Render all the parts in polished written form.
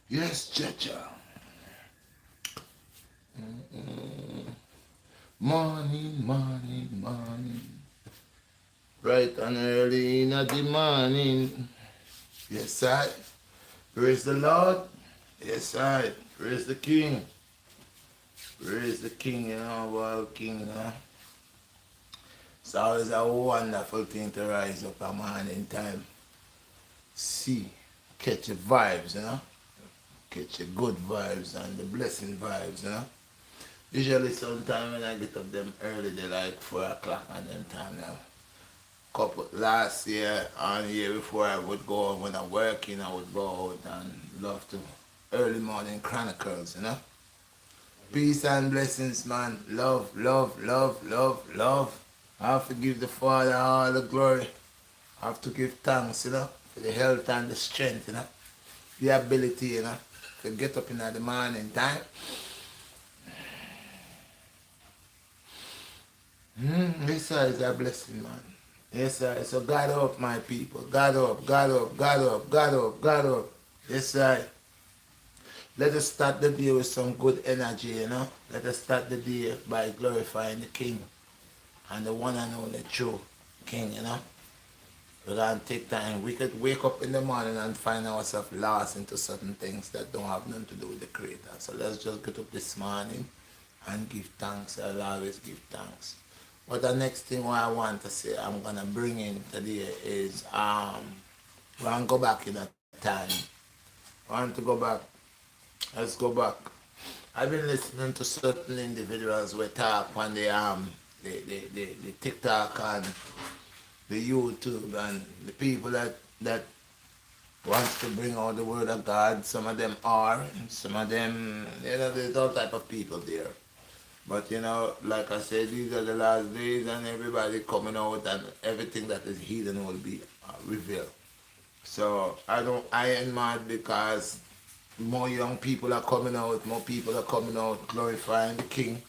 Yes, Jaja. Morning, morning, morning. Bright and early in the morning. Yes, I. Praise the Lord. Yes, I. Praise the King. Praise the King, world King, It's always a wonderful thing to rise up a morning time. See, catch your vibes. Catch your good vibes and the blessing vibes. Usually sometime when I get up them early, they like 4 o'clock and them time now. Couple last year and year before I would go when I'm working, I would go out and love to early morning chronicles. Peace and blessings, man. Love, love, love, love, love. I have to give the Father all the glory. I have to give thanks, for the health and the strength, the ability, to get up in the morning time. This is a blessing, man. Yes, sir. So God up, my people. God up, God up, God up, God up, God up. Yes, sir. Let us start the day with some good energy. Let us start the day by glorifying the King and the one and only true King. We're going to take time. We could wake up in the morning and find ourselves lost into certain things that don't have nothing to do with the Creator. So let's just get up this morning and give thanks. I'll always give thanks. But the next thing what I want to say I'm going to bring in today is we're going to go back in that time. I want to go back. Let's go back. I've been listening to certain individuals who talk on the TikTok and the YouTube and the people that wants to bring out the word of God. Some of them are, some of them, there's all type of people there. But like I said, these are the last days and everybody coming out and everything that is hidden will be revealed. So I ain't mad because more young people are coming out, more people are coming out glorifying the King,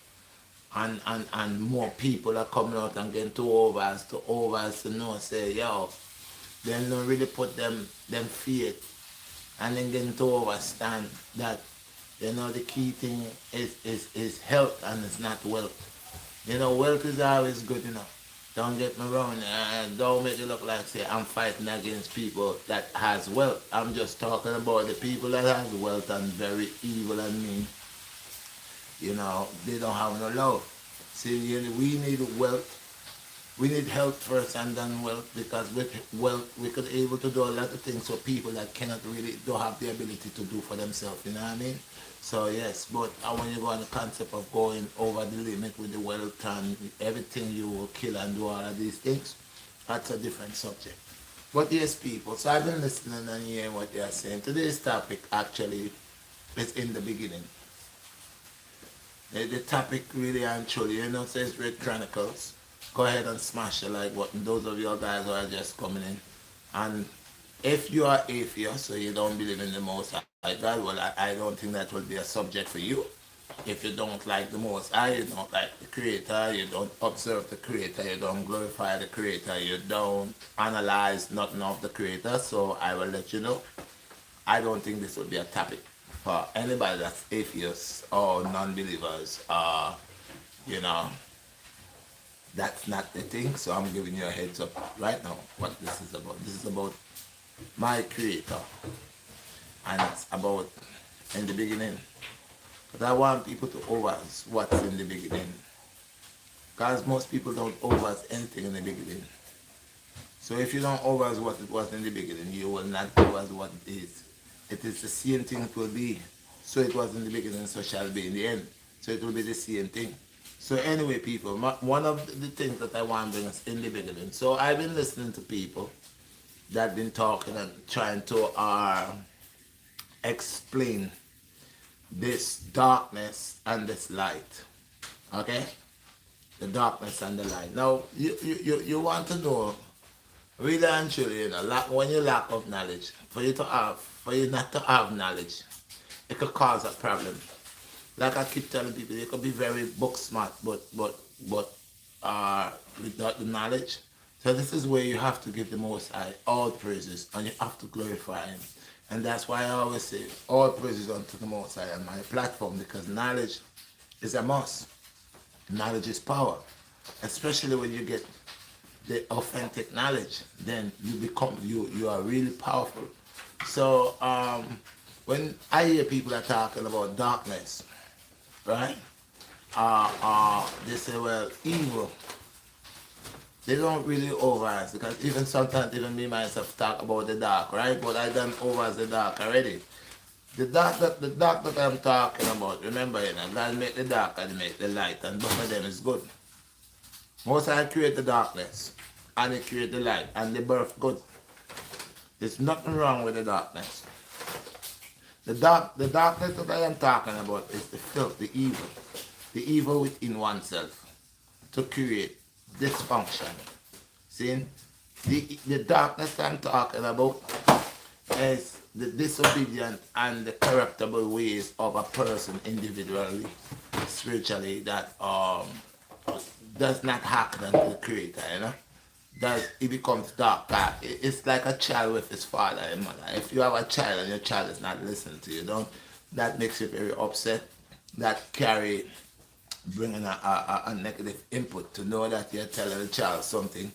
and more people are coming out and getting too overs to know, say, yo, they don't really put them faith and then getting to overstand that, the key thing is health and it's not wealth. Wealth is always good. Don't get me wrong. Don't make it look like, say, I'm fighting against people that has wealth. I'm just talking about the people that has wealth and very evil and mean. They don't have no love. See, we need wealth. We need health first and then wealth, because with wealth we could able to do a lot of things for people that cannot really don't have the ability to do for themselves. You know what I mean? So yes, but when you go on the concept of going over the limit with the wealth and everything, you will kill and do all of these things, that's a different subject. But yes, people, so I've been listening and hearing what they are saying. Today's topic actually is in the beginning. The topic really and truly, says Red Chronicles. Go ahead and smash the like button. Those of you guys who are just coming in. And if you are atheist, so you don't believe in the Most High God, well, I don't think that will be a subject for you. If you don't like the Most High, you don't like the Creator, you don't observe the Creator, you don't glorify the Creator, you don't analyze nothing of the Creator, so I will let you know. I don't think this would be a topic for anybody that's atheists or non-believers. You know, that's not the thing. So I'm giving you a heads up right now what this is about. This is about my Creator, and it's about in the beginning. But I want people to overs what's in the beginning, because most people don't overs anything in the beginning. So if you don't overs what it was in the beginning, you will not overs what it is. It is the same thing it will be. So it was in the beginning, so shall be in the end. So it will be the same thing. So anyway, people, one of the things that I want to bring us in the beginning. So I've been listening to people that been talking and trying to explain this darkness and this light. Okay? The darkness and the light. Now, you want to know, really and truly, when you lack of knowledge, for you not to have knowledge, it could cause a problem. Like I keep telling people, you could be very book smart, but without the knowledge. So this is where you have to give the Most High all praises, and you have to glorify Him. And that's why I always say, all praises unto the Most High on my platform, because knowledge is a must. Knowledge is power, especially when you get the authentic knowledge. Then you are really powerful. So when I hear people are talking about darkness, right? They say, well, evil. They don't really overanalyze, because even sometimes even me myself talk about the dark, right? But I done overanalyze the dark already. The dark that I'm talking about, remember, God make the dark and make the light, and both of them is good. Most I create the darkness and He create the light, and they both good. There's nothing wrong with the darkness. The darkness that I am talking about is the filth, the evil within oneself to create dysfunction. See, the darkness I'm talking about is the disobedient and the corruptible ways of a person individually, spiritually, that does not happen unto the Creator, That it becomes dark. It's like a child with his father and mother. If you have a child and your child is not listening to you, that makes you very upset. That bringing a negative input, to know that you're telling the child something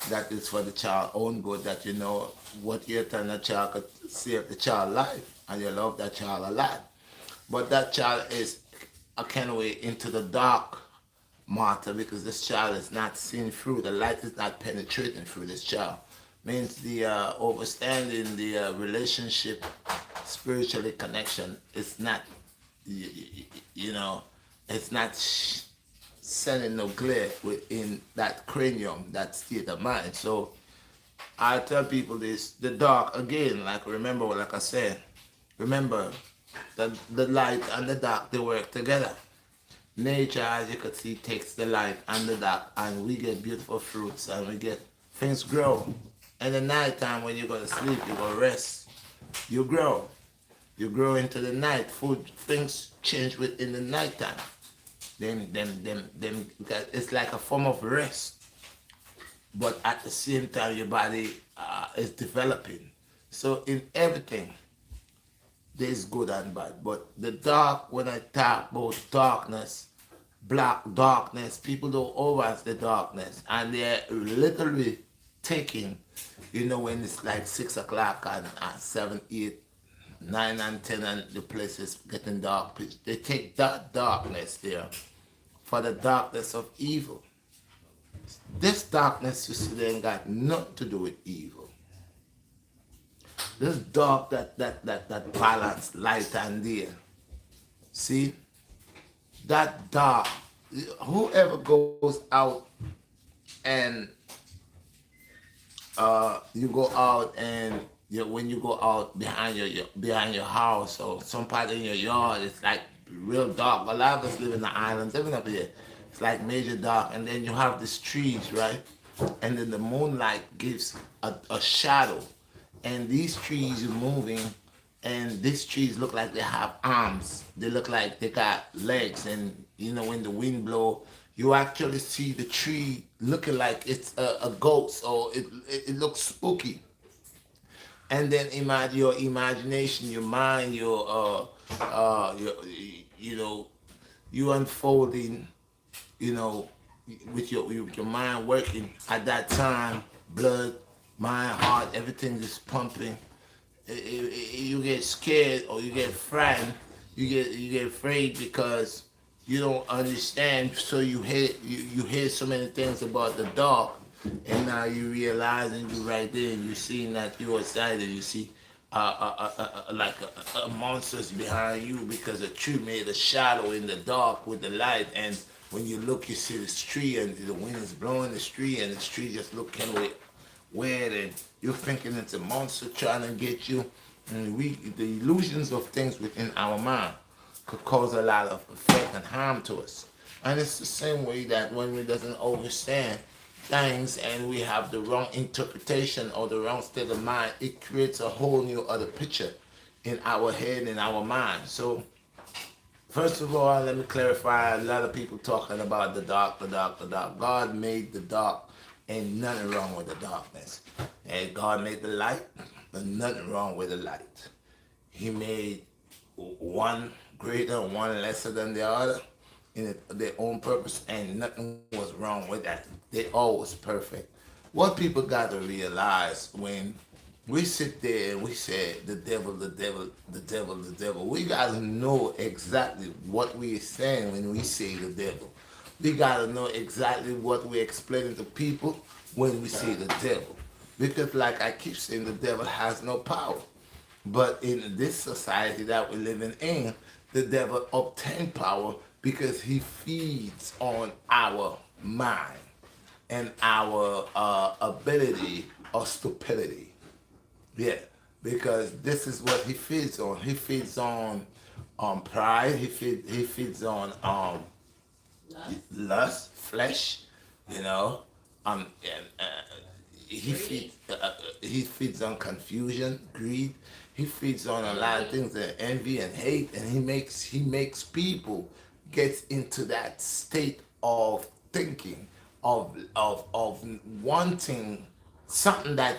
that is for the child's own good, that you know what you're telling the child could save the child's life, and you love that child a lot. But that child is a kind of way into the dark matter, because this child is not seeing through. The light is not penetrating through this child. Means the overstanding, the relationship, spiritually connection, it's not, it's not sending no glare within that cranium, that state of mind. So I tell people this: the dark, again, like I said, remember that the light and the dark, they work together. Nature, as you can see, takes the light and the dark, and we get beautiful fruits, and we get things grow. In the night time, when you go to sleep, you go rest. You grow. You grow into the night. Things change within the night time. Then, it's like a form of rest. But at the same time, your body is developing. So in everything, there's good and bad. But the dark, when I talk about darkness, black darkness, people don't overuse the darkness. And they're literally taking, when it's like 6 o'clock and 7, 8, 9 and 10 and the place is getting dark, they take that darkness there for the darkness of evil. This darkness, you see, they ain't got nothing to do with evil. This dark that balance light and day. See? That dark, whoever goes out and you go out and when you go out behind your house or some part in your yard, it's like real dark. A lot of us live in the islands, living up here. It's like major dark, and then you have these trees, right? And then the moonlight gives a shadow, and these trees are moving, and these trees look like they have arms. They look like they got legs, and when the wind blow, you actually see the tree looking like it's a ghost, or it looks spooky. And then imagine your imagination, your mind, your you unfolding, with your mind working at that time, blood, mind, heart, everything is pumping. You get scared or you get frightened, you get afraid because you don't understand. So you hear so many things about the dark, and now you realizing you right there, and you seeing that you're outside, and you see like a monsters behind you, because a tree made a shadow in the dark with the light, and when you look, you see this tree, and the wind is blowing this tree, and this tree just looking weird, and you're thinking it's a monster trying to get you. And the illusions of things within our mind could cause a lot of effect and harm to us. And it's the same way that when we doesn't understand things and we have the wrong interpretation or the wrong state of mind, it creates a whole new other picture in our head, in our mind. So first of all, let me clarify, a lot of people talking about the dark, the dark, the dark. God made the dark, and nothing wrong with the darkness. And God made the light, but nothing wrong with the light. He made one greater, one lesser than the other in their own purpose, and nothing was wrong with that. They all was perfect. What people got to realize when we sit there and we say the devil, the devil, the devil, the devil, we got to know exactly what we are saying when we say the devil. We got to know exactly what we're explaining to people when we say the devil. Because, like I keep saying, the devil has no power. But in this society that we're living in, the devil obtained power because he feeds on our mind and our ability or stupidity. Yeah, because this is what he feeds on. He feeds on pride. He feeds on lust, flesh. You know, and he feeds on confusion, greed. He feeds on a lot of things, and envy and hate, and he makes people get into that state of thinking, of wanting something that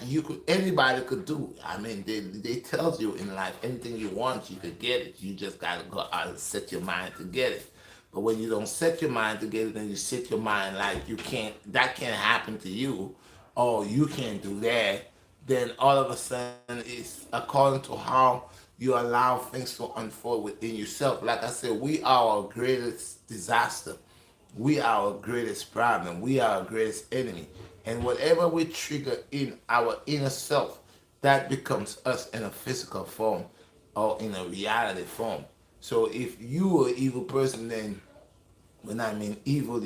anybody could do. I mean, they tells you in life anything you want, you could get it. You just gotta go out and set your mind to get it. But when you don't set your mind to get it, and you set your mind like that can't happen to you, or you can't do that, then all of a sudden it's according to how you allow things to unfold within yourself. Like I said, we are our greatest disaster. We are our greatest problem. We are our greatest enemy. And whatever we trigger in our inner self, that becomes us in a physical form or in a reality form. So if you are an evil person, then when I mean evil,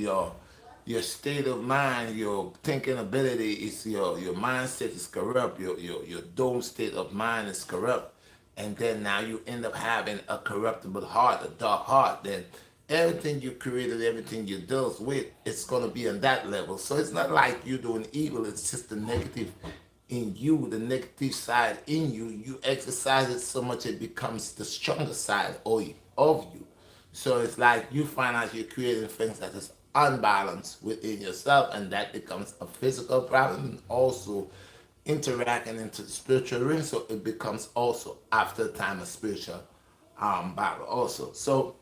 your state of mind, your thinking ability is your mindset is corrupt. Your dome state of mind is corrupt, and then now you end up having a corruptible heart, a dark heart. Then everything you created, everything you dealt with, it's gonna be on that level. So it's not like you're doing evil. It's just the negative in you, the negative side in you. You exercise it so much it becomes the stronger side of you. So it's like you find out you're creating things that is unbalanced within yourself, and that becomes a physical problem, and also interacting into the spiritual realm. So it becomes also after time a spiritual battle also. So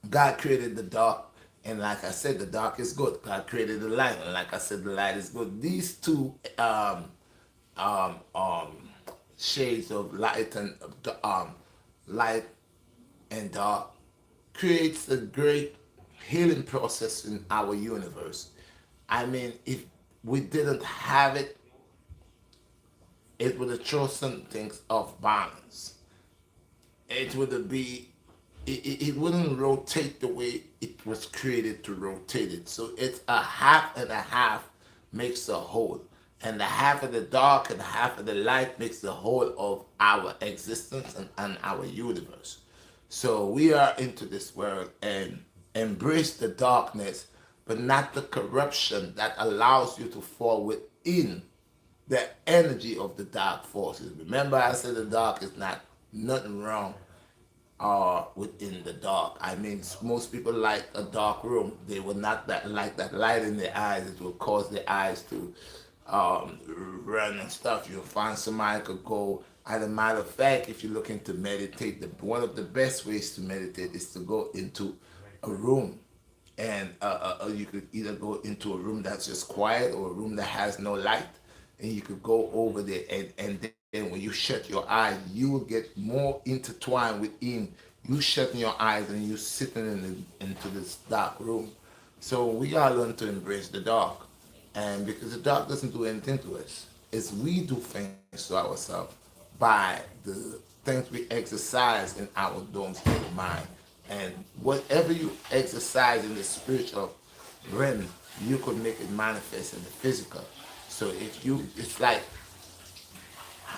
God created the dark, and like I said, the dark is good. God created the light, and like I said, the light is good. These two um, um, shades of light and light and dark creates a great healing process in our universe. I mean, if we didn't have it, it would have thrown some things off balance. It would be, it wouldn't rotate the way it was created to rotate it. So it's a half and a half makes a whole. And the half of the dark and the half of the light makes the whole of our existence and our universe. So we are into this world and embrace the darkness, but not the corruption that allows you to fall within the energy of the dark forces. Remember, I said the dark is not nothing wrong within the dark. I mean, most people like a dark room. They will not like that light in their eyes. It will cause their eyes to um, run and stuff. You'll find somebody could go. As a matter of fact, if you're looking to meditate, one of the best ways to meditate is to go into a room, and you could either go into a room that's just quiet or a room that has no light, and you could go over there, and then when you shut your eyes, you will get more intertwined within you shutting your eyes and you sitting into this dark room. So we gotta learn to embrace the dark, and because the dark doesn't do anything to us, it's we do things to ourselves by the things we exercise in our dome state of mind. And whatever you exercise in the spiritual realm, you could make it manifest in the physical. So if you, it's like,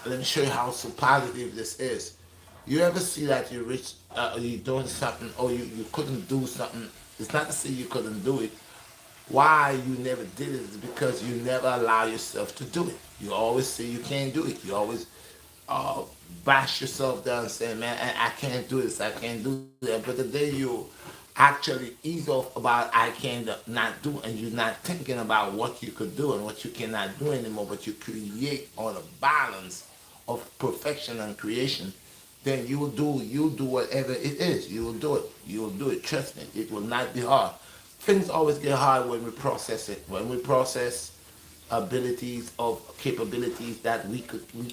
let me show you how so positive this is. You ever see that you reach, you doing something, or you couldn't do something? It's not to say you couldn't do it. Why you never did it is because you never allow yourself to do it. You always say you can't do it. You always uh, bash yourself down and say, man, I can't do this, I can't do that. But the day you actually ease off about I can not do, and you're not thinking about what you could do and what you cannot do anymore, but you create on a balance of perfection and creation, then you'll do whatever it is. You will do it. You will do it. Trust me. It will not be hard. Things always get hard when we process it. When we process abilities of capabilities that we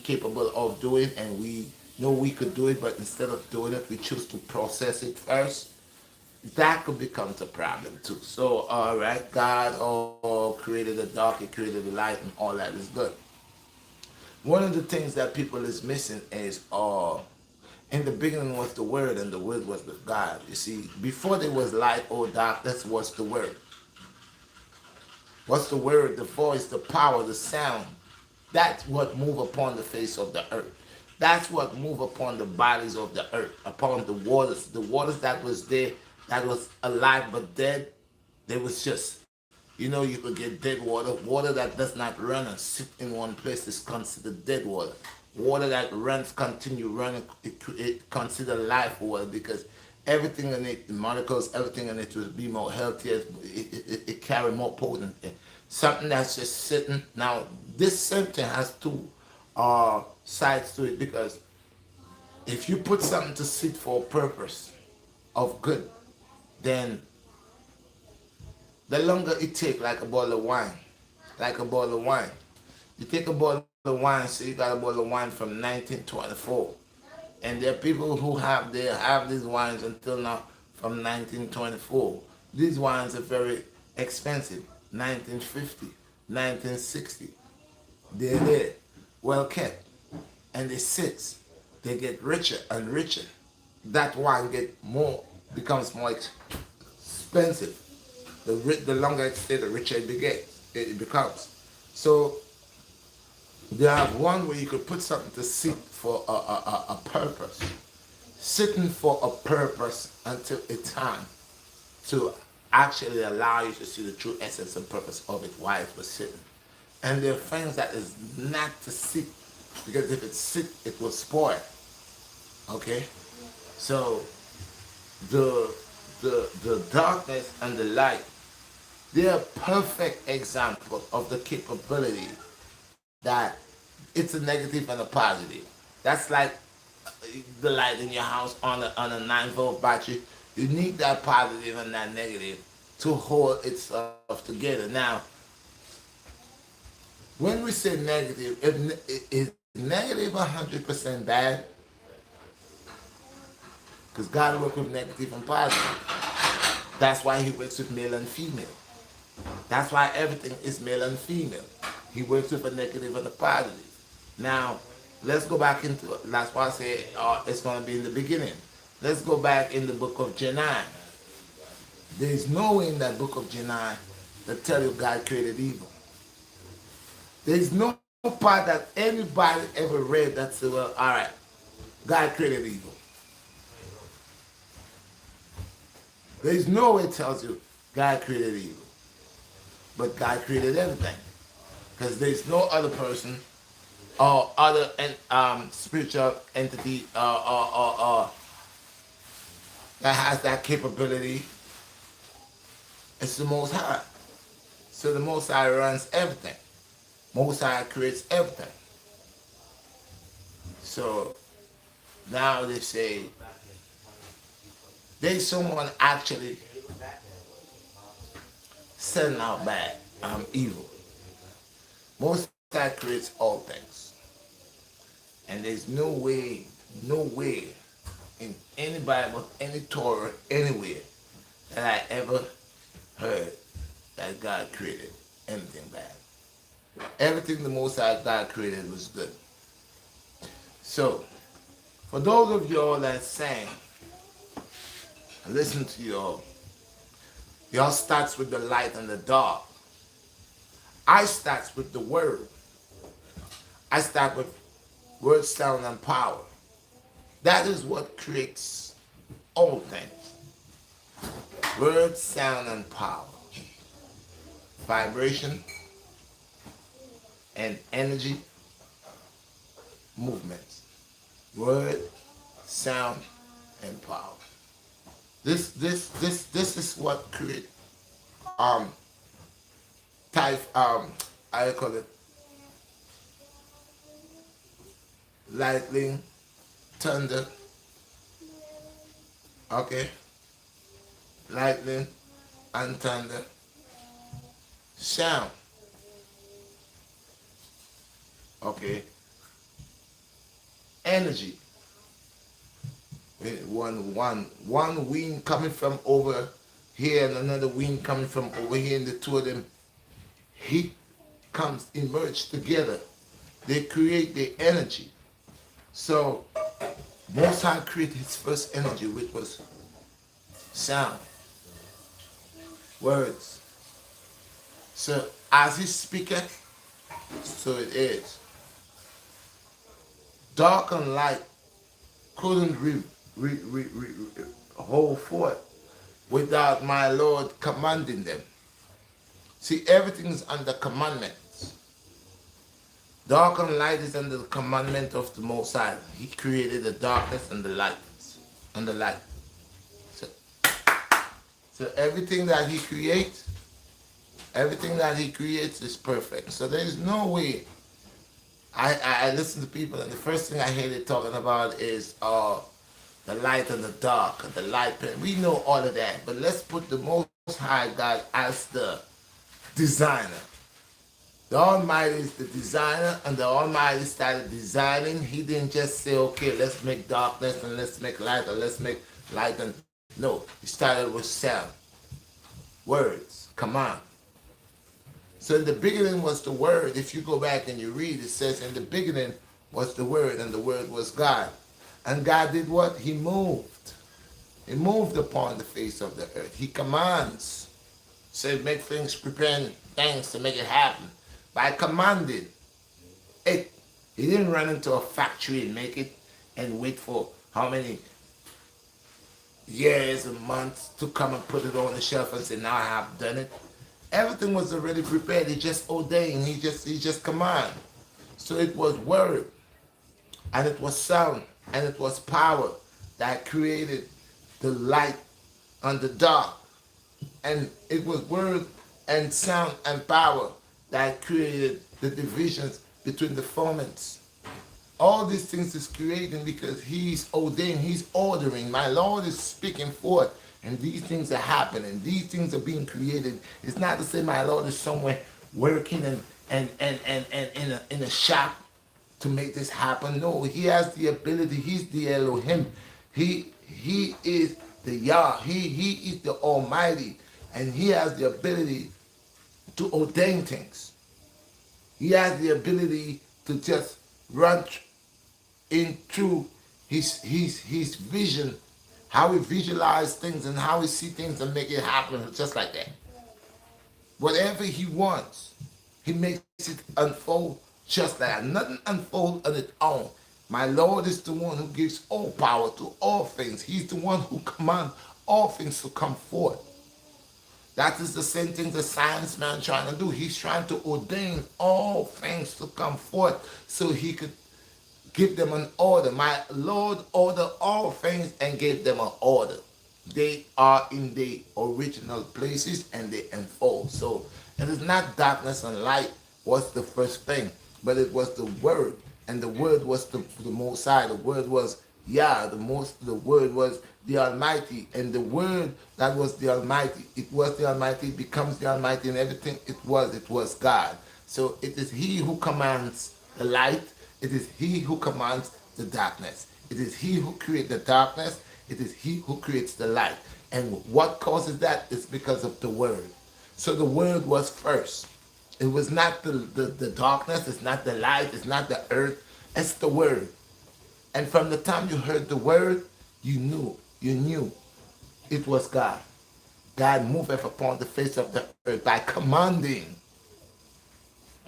capable of doing, and we know we could do it, but instead of doing it, we choose to process it first. That could become a problem too. So, all right, God created the dark, He created the light, and all that is good. One of the things that people is missing is in the beginning was the Word, and the Word was with God. You see, before there was light or darkness, was the Word. What's the Word? The voice, the power, the sound. That's what move upon the face of the earth. That's what move upon the bodies of the earth, upon the waters that was there, that was alive but dead. They was just, you could get dead water. Water that does not run and sit in one place is considered dead water. Water that runs, continue running, it considered life water, because everything in it, the molecules, everything in it will be more healthier. It carry more potent. Something that's just sitting. Now, this same thing has two sides to it, because if you put something to sit for a purpose of good, then the longer it take, like a bottle of wine, like a bottle of wine. You take a bottle of wine, so you got a bottle of wine from 1924, and there are people who have these wines until now from 1924. These wines are very expensive. 1950, 1960, they're there, well kept, and they sit. They get richer and richer. That wine becomes more expensive. The longer it stays, the richer it becomes. So you have one where you could put something to sit for a purpose, sitting for a purpose until a time to actually allow you to see the true essence and purpose of it while it was sitting. And there are things that is not to sit, because if it sit, it will spoil. Okay, so the darkness and the light, they are perfect example of the capability that it's a negative and a positive. That's like the light in your house on a 9-volt battery. You need that positive and that negative to hold itself together. Now, when we say negative, is negative 100% bad? Because God works with negative and positive. That's why He works with male and female. That's why everything is male and female. He works with a negative and a positive. Now, let's go back into it. That's why I say it's going to be in the beginning. Let's go back in the book of Genesis. There is no way in that book of Genesis that tell you God created evil. There is no part that anybody ever read that said, well, all right, God created evil. There is no way it tells you God created evil. But God created everything. Because there is no other person or other spiritual entity that has that capability. It's the Most High. So the Most High runs everything. Most High creates everything. So now they say there's someone actually setting out bad, evil. Most High creates all things. And there's no way in any Bible, any Torah, anywhere that I ever heard that God created anything bad. Everything the Most High God created was good. So, for those of y'all that sang, listen to y'all starts with the light and the dark. I starts with the word. I start with word, sound, and power. That is what creates all things. Word, sound, and power. Vibration and energy, movements. Word, sound, and power. This is what creates I call it lightning, thunder, okay, lightning and thunder, sound, okay, energy. One wind coming from over here and another wind coming from over here, and the two of them heat comes emerge together. They create the energy. So Most High created his first energy, which was sound, words. So as he speaketh, so it is. Dark and light couldn't hold forth without my Lord commanding them. See, everything is under commandments. Dark and light is under the commandment of the Most High. He created the darkness and the light. And the light. So everything that he creates is perfect. So there is no way. I listen to people, and the first thing I hear they talking about is the light and the dark, and the light. We know all of that, but let's put the Most High God as the designer. The Almighty is the designer, and the Almighty started designing. He didn't just say, okay, let's make darkness and let's make light, or let's make light and... No, he started with sound, words, command. So in the beginning was the Word. If you go back and you read, it says in the beginning was the Word, and the Word was God. And God did what? He moved. He moved upon the face of the earth. He commands. Said, make things, prepare things to make it happen. By commanding it. He didn't run into a factory and make it and wait for how many years and months to come and put it on the shelf and say, now I have done it. Everything was already prepared. He just ordained. He just command. So it was word, and it was sound, and it was power that created the light and the dark. And it was word and sound and power that created the divisions between the firmaments. All these things is creating because he's ordained, he's ordering. My Lord is speaking forth, and these things are happening. These things are being created. It's not to say my Lord is somewhere working and in a shop to make this happen. No, he has the ability. He's the Elohim. He is the Yah. He is the Almighty, and he has the ability to ordain things. He has the ability to just run into his vision, how he visualize things and how he see things and make it happen just like that. Whatever he wants, he makes it unfold just like that. Nothing unfolds on its own. My Lord is the one who gives all power to all things. He's the one who commands all things to come forth. That is the same thing the science man trying to do. He's trying to ordain all things to come forth so he could give them an order. My Lord ordered all things and gave them an order. They are in the original places and they unfold. So it is not darkness and light was the first thing, but it was the Word. And the Word was the Most High. The Word was Yah. The Word was the Almighty. And the Word that was the Almighty, it was the Almighty, it becomes the Almighty, and everything it was God. So it is he who commands the light. It is he who commands the darkness. It is he who creates the darkness. It is he who creates the light. And what causes that is because of the Word. So the Word was first. It was not the darkness. It's not the light. It's not the earth. It's the Word. And from the time you heard the Word, you knew it was God. God moveth upon the face of the earth by commanding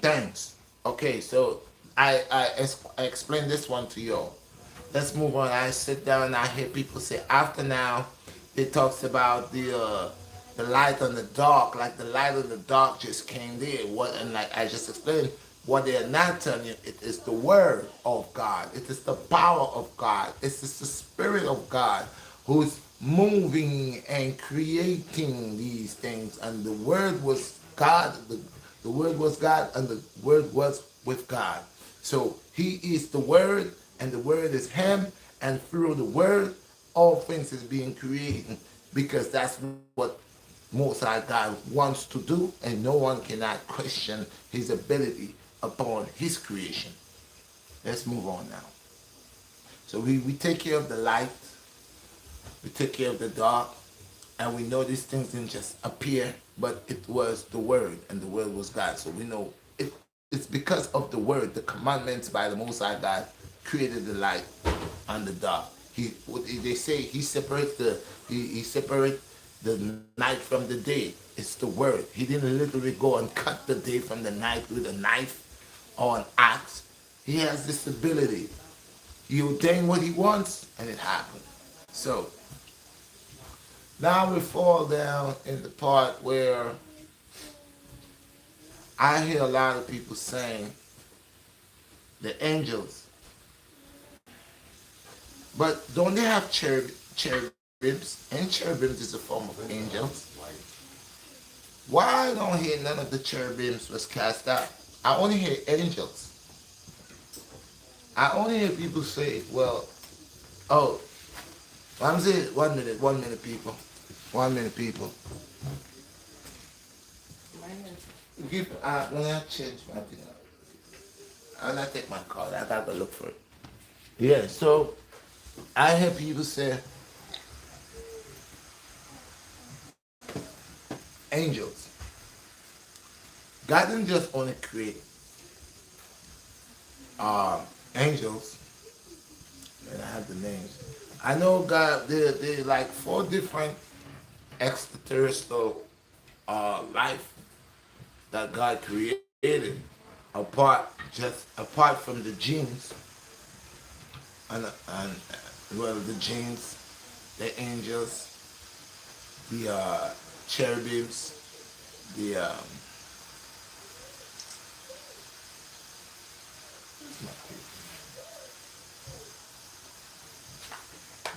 things. Okay, so I explained this one to you. Let's move on. I sit down and I hear people say, after now, it talks about the light and the dark, like the light and the dark just came there. And like I just explained, what they are not telling you, it is the Word of God. It is the power of God. It is the Spirit of God who's moving and creating these things. And the Word was God. The Word was God, and the Word was with God. So he is the Word, and the Word is Him, and through the Word, all things is being created, because that's what Most High God wants to do, and no one cannot question His ability upon His creation. Let's move on now. So we take care of the light, we take care of the dark, and we know these things didn't just appear, but it was the Word, and the Word was God. So we know it's because of the Word, the commandments by the Most High God created the light and the dark. They say He separates He separates the night from the day. It's the Word. He didn't literally go and cut the day from the night with a knife or an axe. He has this ability. He ordained what He wants, and it happened. So now we fall down in the part where I hear a lot of people saying the angels, but don't they have cherubims? And cherubims is a form of angels. Why I don't hear none of the cherubims was cast out? I only hear angels. I only hear people say, well, oh, I'm saying 1 minute, people. 1 minute, people. When I change my thing, I'll not take my card. I gotta go look for it. Yeah, so I hear people say, angels. God didn't just only create angels, and I have the names. I know God, they're like 4 different extraterrestrial life that God created, apart from the genes, and well, the genes, the angels, the cherubims, the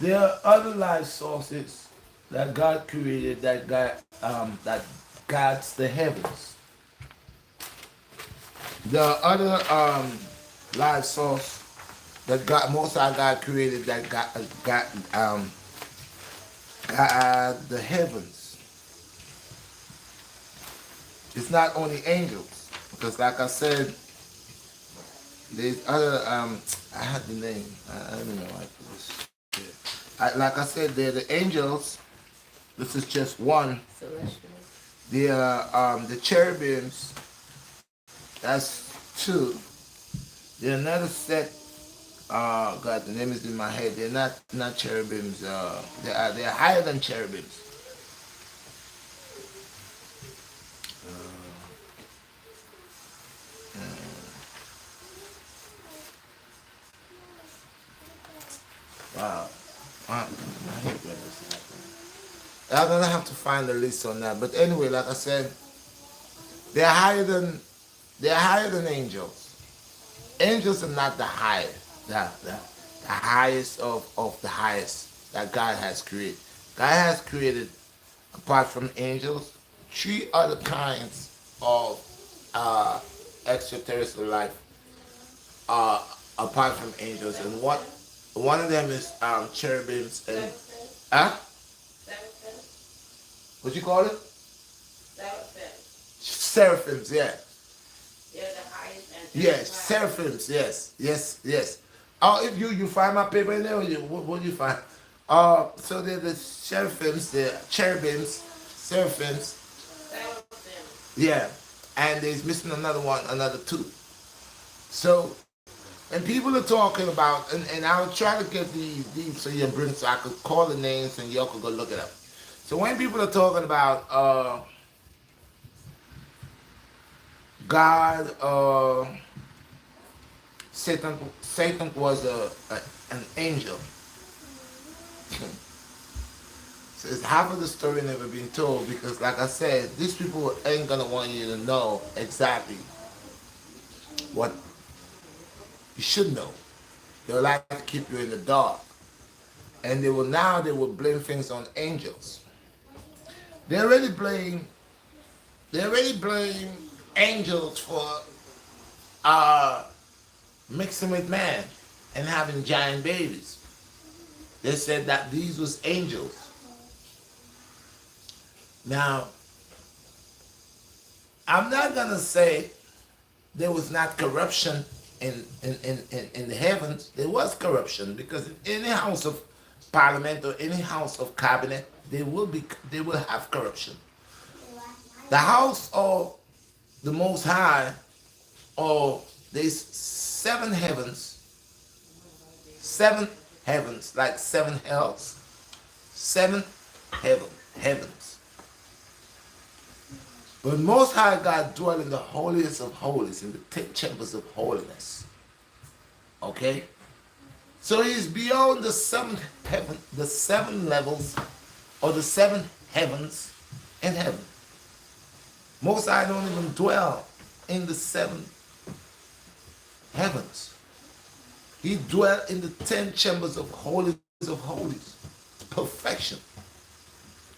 there are other life sources that God created that guards the heavens. There are other life source that Most High God created that guard the heavens. It's not only angels, because like I said, there's other I had the name. I don't know. Like I said, they're the angels. This is just one. The cherubims. That's 2. They're another set. God, the name is in my head. They're not cherubims. They're higher than cherubims. Wow. I'm gonna have to find the list on that. But anyway, like I said, they're higher than angels. Angels are not the highest, the highest of the highest that God has created. God has created, apart from angels, 3 other kinds of extraterrestrial life, apart from angels, and one of them is cherubims and what you call it? Seraphims, yeah. They're the highest and Yes, seraphims, yes. Oh, if you find my paper in there, what do you find? So they're the seraphims, the cherubims, seraphims. Yeah, and there's missing another 2. So, and people are talking about, and I'll try to get these so you bring, so I could call the names and y'all could go look it up. So when people are talking about God, Satan was an angel. So it's half of the story never been told, because like I said, these people ain't gonna want you to know exactly what you should know. They would like to keep you in the dark. And they will blame things on angels. They already blame angels for mixing with man. and having giant babies. They said that these was angels. Now, I'm not gonna say there was not corruption in the heavens. There was corruption because in any house of parliament or any house of cabinet, they will have corruption. The house of the Most High, or there's seven heavens, like seven hells, seven heavens. But Most High God dwell in the holiest of holies, in the 10 chambers of holiness. Okay? So he's beyond the seven heaven, the seven levels, or the seven heavens in heaven. Most High don't even dwell in the seven heavens. He dwelt in the 10 chambers of holies of holies. Perfection.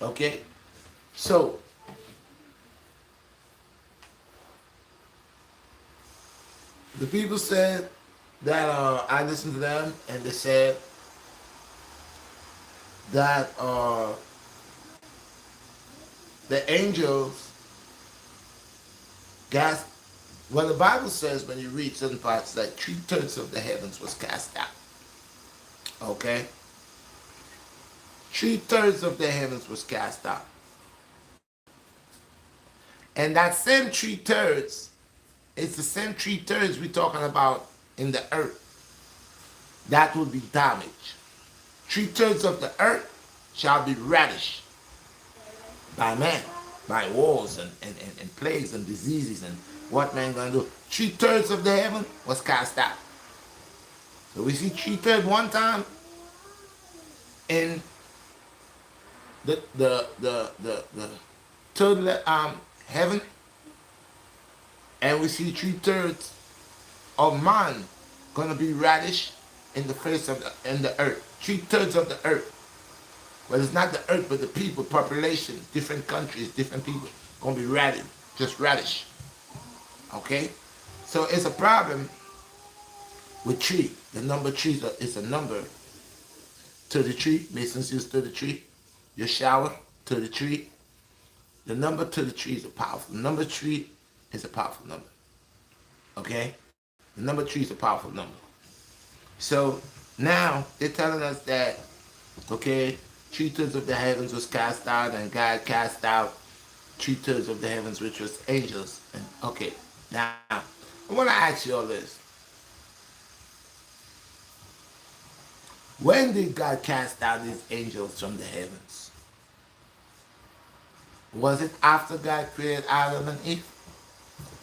Okay? So, the people said that I listened to them, and they said that the angels got, well, the Bible says when you read certain parts that 3/3 of the heavens was cast out. Okay? 3/3 of the heavens was cast out. And that same 3/3, it's the same 3/3 we're talking about in the earth. That will be damaged. 3/3 of the earth shall be ravished by man, by wars and plagues and diseases and what man gonna do. 3/3 of the heaven was cast out. So we see 3/3 one time in the third heaven, and we see 3/3 of man gonna be ravished in the face of the earth. 3/3 of the earth. Well, it's not the earth, but the people, population, different countries, different people, gonna be ravished, just ravished. Okay? So it's a problem with 3. The number 3 is a number. 33, Masons use 33. Your shower, 33. The number 33 is a powerful. Number 3 is a powerful number. Okay? The number 3 is a powerful number. So now they're telling us that, okay, 3/3 of the heavens was cast out, and God cast out 3/3 of the heavens, which was angels. And okay, now I want to ask you all this. When did God cast out these angels from the heavens? Was it after God created Adam and Eve,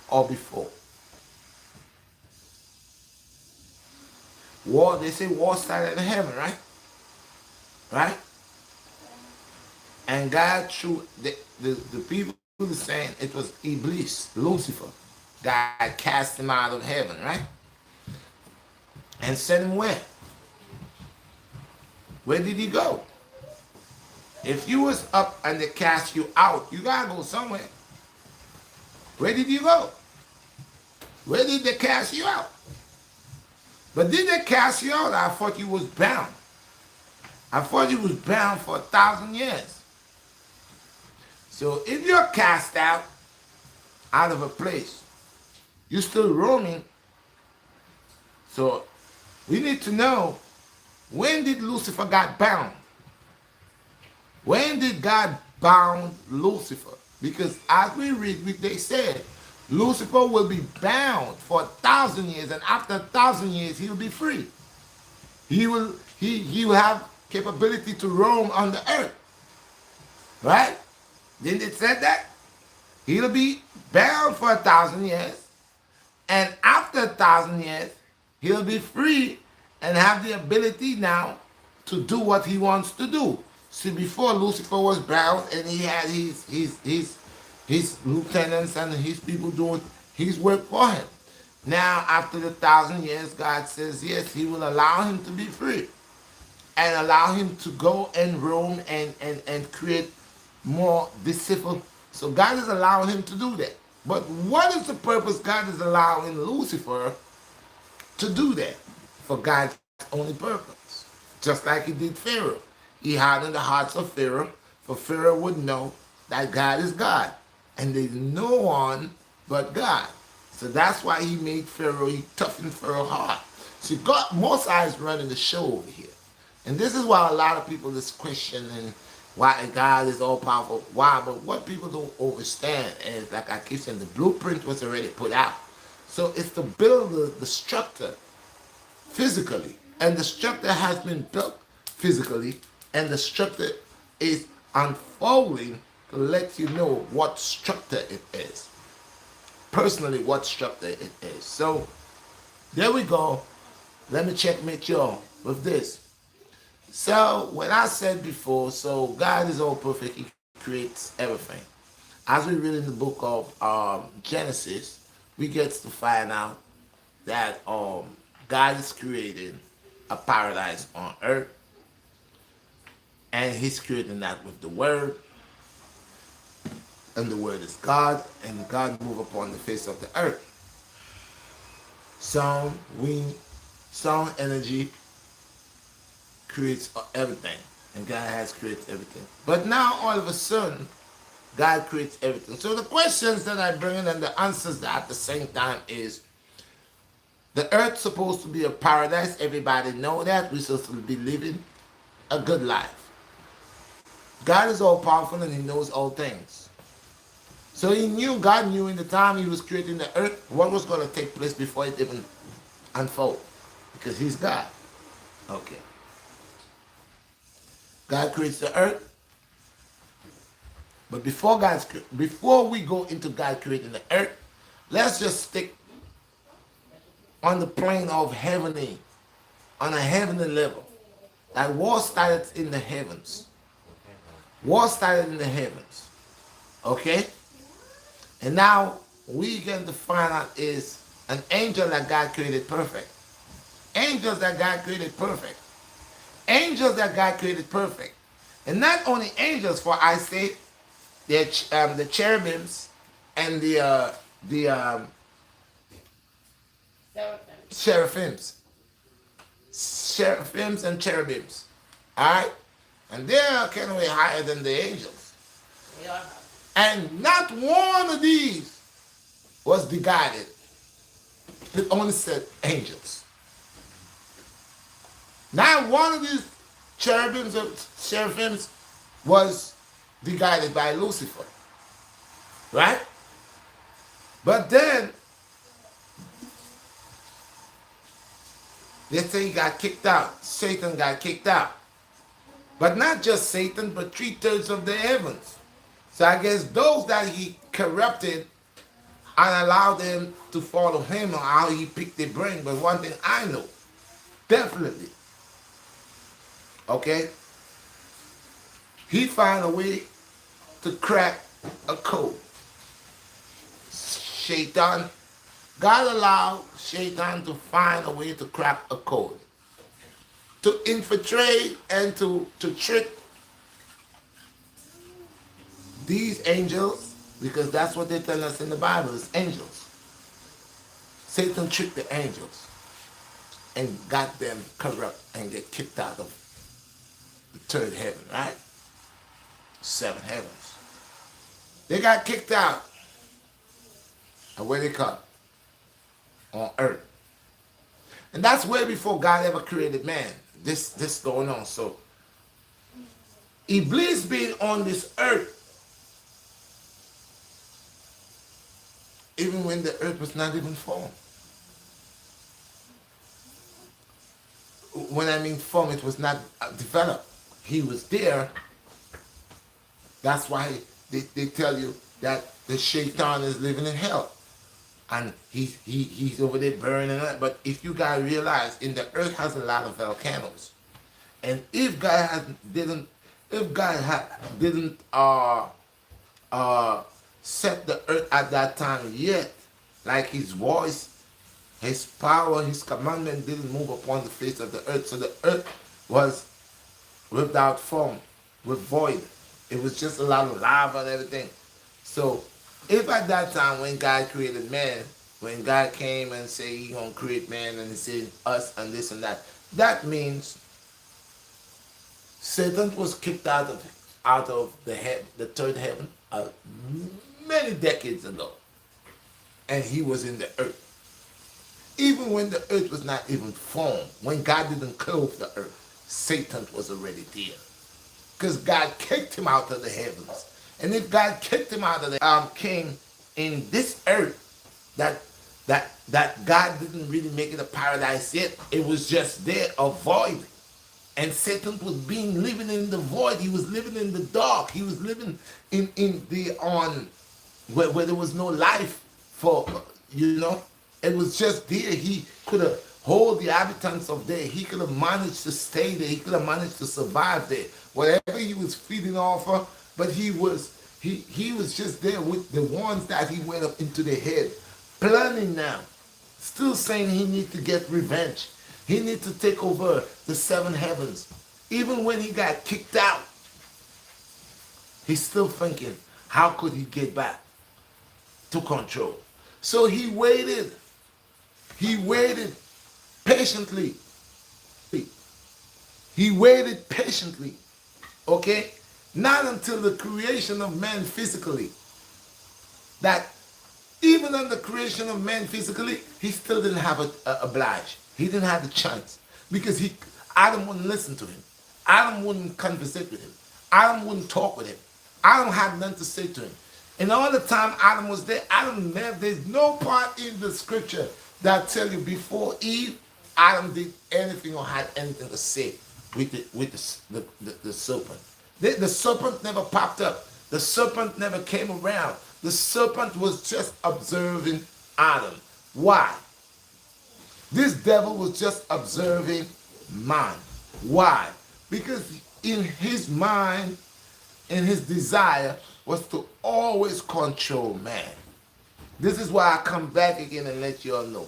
or before? War, they say war started in heaven, right? Right? And God, through the people are saying it was Iblis, Lucifer. God cast him out of heaven, right? And sent him where? Where did he go? If you was up and they cast you out, you gotta go somewhere. Where did you go? Where did they cast you out? But did they cast you out? I thought you was bound. I thought you was bound for 1,000 years. So if you're cast out of a place, you're still roaming. So we need to know, when did Lucifer got bound? When did God bound Lucifer? Because as we read, they said Lucifer will be bound for 1,000 years, and after 1,000 years he'll be free. He will have capability to roam on the earth. Right? Didn't it say that? He'll be bound for 1,000 years, and after 1,000 years he'll be free and have the ability now to do what he wants to do. See, before Lucifer was bound and he had his lieutenants and his people doing his work for him. Now, after the 1,000 years, God says, yes, he will allow him to be free and allow him to go and roam and create more deceitful. So God is allowing him to do that. But what is the purpose God is allowing Lucifer to do that? For God's only purpose. Just like he did Pharaoh. He hardened the hearts of Pharaoh, for Pharaoh would know that God is God. And there's no one but God. So that's why he made Pharaoh, he toughened Pharaoh's heart. See, God, Most High is running the show over here. And this is why a lot of people is questioning why God is all powerful. Why? But what people don't understand is, like I keep saying, the blueprint was already put out. So it's to build the structure physically. And the structure has been built physically. And the structure is unfolding to let you know what structure it is. Personally, what structure it is. So there we go. Let me checkmate y'all with this. So when I said before, so God is all perfect. He creates everything. As we read in the book of Genesis, we get to find out that God is creating a paradise on earth, and He's creating that with the Word, and the Word is God, and God move upon the face of the earth. Sound, wind, sound, energy creates everything, and God has created everything. But now all of a sudden, God creates everything. So the questions that I bring in and the answers at the same time is, the earth supposed to be a paradise. Everybody know that. We're supposed to be living a good life. God is all powerful and He knows all things. So God knew in the time He was creating the earth what was going to take place before it even unfold, because He's God. Okay. God creates the earth. But before we go into God creating the earth, let's just stick on the plane of heavenly, on a heavenly level. That war started in the heavens. War started in the heavens. Okay? And now we get to find out is an angel that God created perfect. Angels that God created perfect. Angels that God created perfect. And not only angels, for I say the cherubims and the seraphims. Seraphims and cherubims. Alright? And they are kind of way higher than the angels. Yeah. And not one of these was beguiled. It only said angels. Not one of these cherubims or seraphims was beguiled by Lucifer. Right? But then, they say he got kicked out. Satan got kicked out. But not just Satan, but 3/3 of the heavens. So I guess those that he corrupted and allowed them to follow him, or how he picked their brain. But one thing I know, definitely, okay, he found a way to crack a code. Shaitan, God allowed Shaitan to find a way to crack a code, to infiltrate and to trick these angels, because that's what they tell us in the Bible, is angels. Satan tricked the angels and got them corrupt and get kicked out of the third heaven, right? 7 heavens. They got kicked out. And where they come? On earth. And that's way before God ever created man. This going on. So Iblis being on this earth, even when the earth was not even formed. When I mean formed, it was not developed. He was there. That's why they tell you that the Shaitan is living in hell. And he's over there burning it. But if you guys realize, in the earth has a lot of volcanoes. And if God didn't set the earth at that time yet, like his voice, his power, his commandment didn't move upon the face of the earth. So the earth was without form, with void. It was just a lot of lava and everything. So if at that time when God created man, when God came and said He gonna create man and He said us and this and that, That means Satan was kicked out of the third heaven many decades ago, and he was in the earth. Even when the earth was not even formed, when God didn't clothe the earth, Satan was already there. Because God kicked him out of the heavens. And if God kicked him out of the Cain in this earth, that God didn't really make it a paradise yet. It was just there, a void. And Satan was living in the void. He was living in the dark. He was living in the on where there was no life for, you know. It was just there. He could have hold the inhabitants of there. He could have managed to stay there. He could have managed to survive there. Whatever he was feeding off of, but he was just there with the ones that he went up into their head, planning now, still saying he need to get revenge. He need to take over the seven heavens. Even when he got kicked out, he's still thinking, how could he get back to control? So he waited. He waited patiently. He waited patiently. Okay? Not until the creation of man physically. That even on the creation of man physically, he still didn't have a oblige. He didn't have the chance. Because Adam wouldn't listen to him. Adam wouldn't conversate with him. Adam wouldn't talk with him. Adam had nothing to say to him. And all the time Adam was there, there's no part in the scripture that tell you before Eve, Adam did anything or had anything to say with the serpent. The serpent never popped up. The serpent never came around. The serpent was just observing Adam. Why? This devil was just observing man. Why? Because in his mind, in his desire, was to always control man. This is why I come back again and let you all know.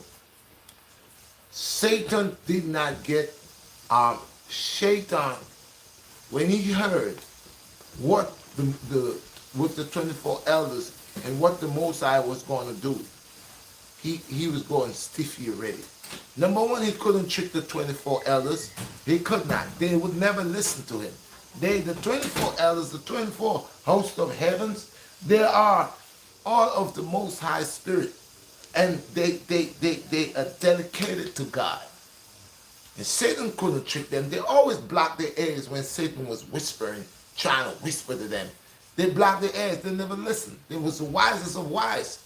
Satan did not get Shaitan, when he heard what with the 24 elders and what the Most High was going to do, he was going stiffly ready. Number one, he couldn't trick the 24 elders. He could not. They would never listen to him. The 24 elders, the 24 hosts of heavens, they are all of the Most High Spirit. And they are dedicated to God. And Satan couldn't trick them. They always blocked their ears when Satan was whispering, trying to whisper to them. They blocked their ears. They never listened. They was the wisest of wise.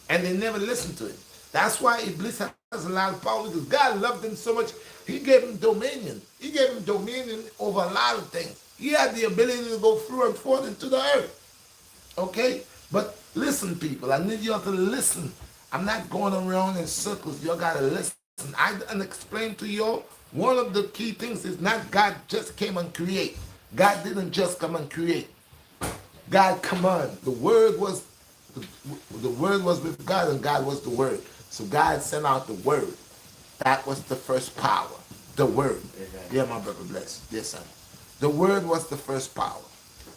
And they never listened to him. That's why Iblis has a lot of power, because God loved them so much. He gave him dominion. He gave him dominion over a lot of things. He had the ability to go through and forth into the earth. Okay? But listen, people. I need you all to listen. I'm not going around in circles. You got to listen. I explained to you all, one of the key things is not God just came and create. God didn't just come and create. God command. The word was with God, and God was the word. So God sent out the word. That was the first power. The word. Yeah, my brother, bless. Yes, son. The word was the first power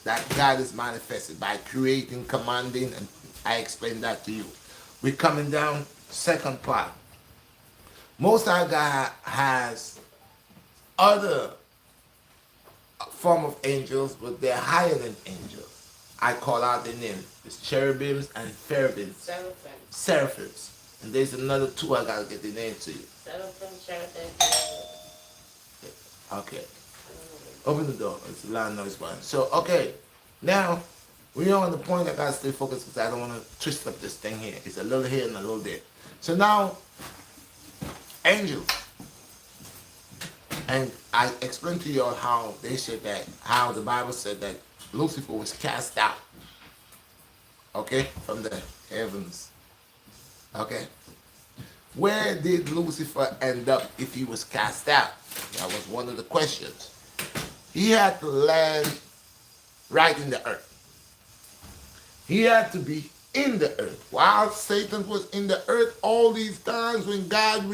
that God is manifested by creating, commanding, and I explained that to you. We're coming down, second part. Most High God has other form of angels, but they're higher than angels. I call out their name. It's cherubims and cherubims. Seraphim. Seraphims. And there's another two I gotta get the name to you. Seraphim, cherubim. Okay. Open the door. It's a loud noise one. So, okay. Now, we're on the point I gotta stay focused because I don't want to twist up this thing here. It's a little here and a little there. So now, angels. And I explained to you all how they said that, how the Bible said that Lucifer was cast out. Okay? From the heavens. Okay? Where did Lucifer end up if he was cast out? That was one of the questions. He had to land right in the earth. He had to be in the earth. While Satan was in the earth all these times when God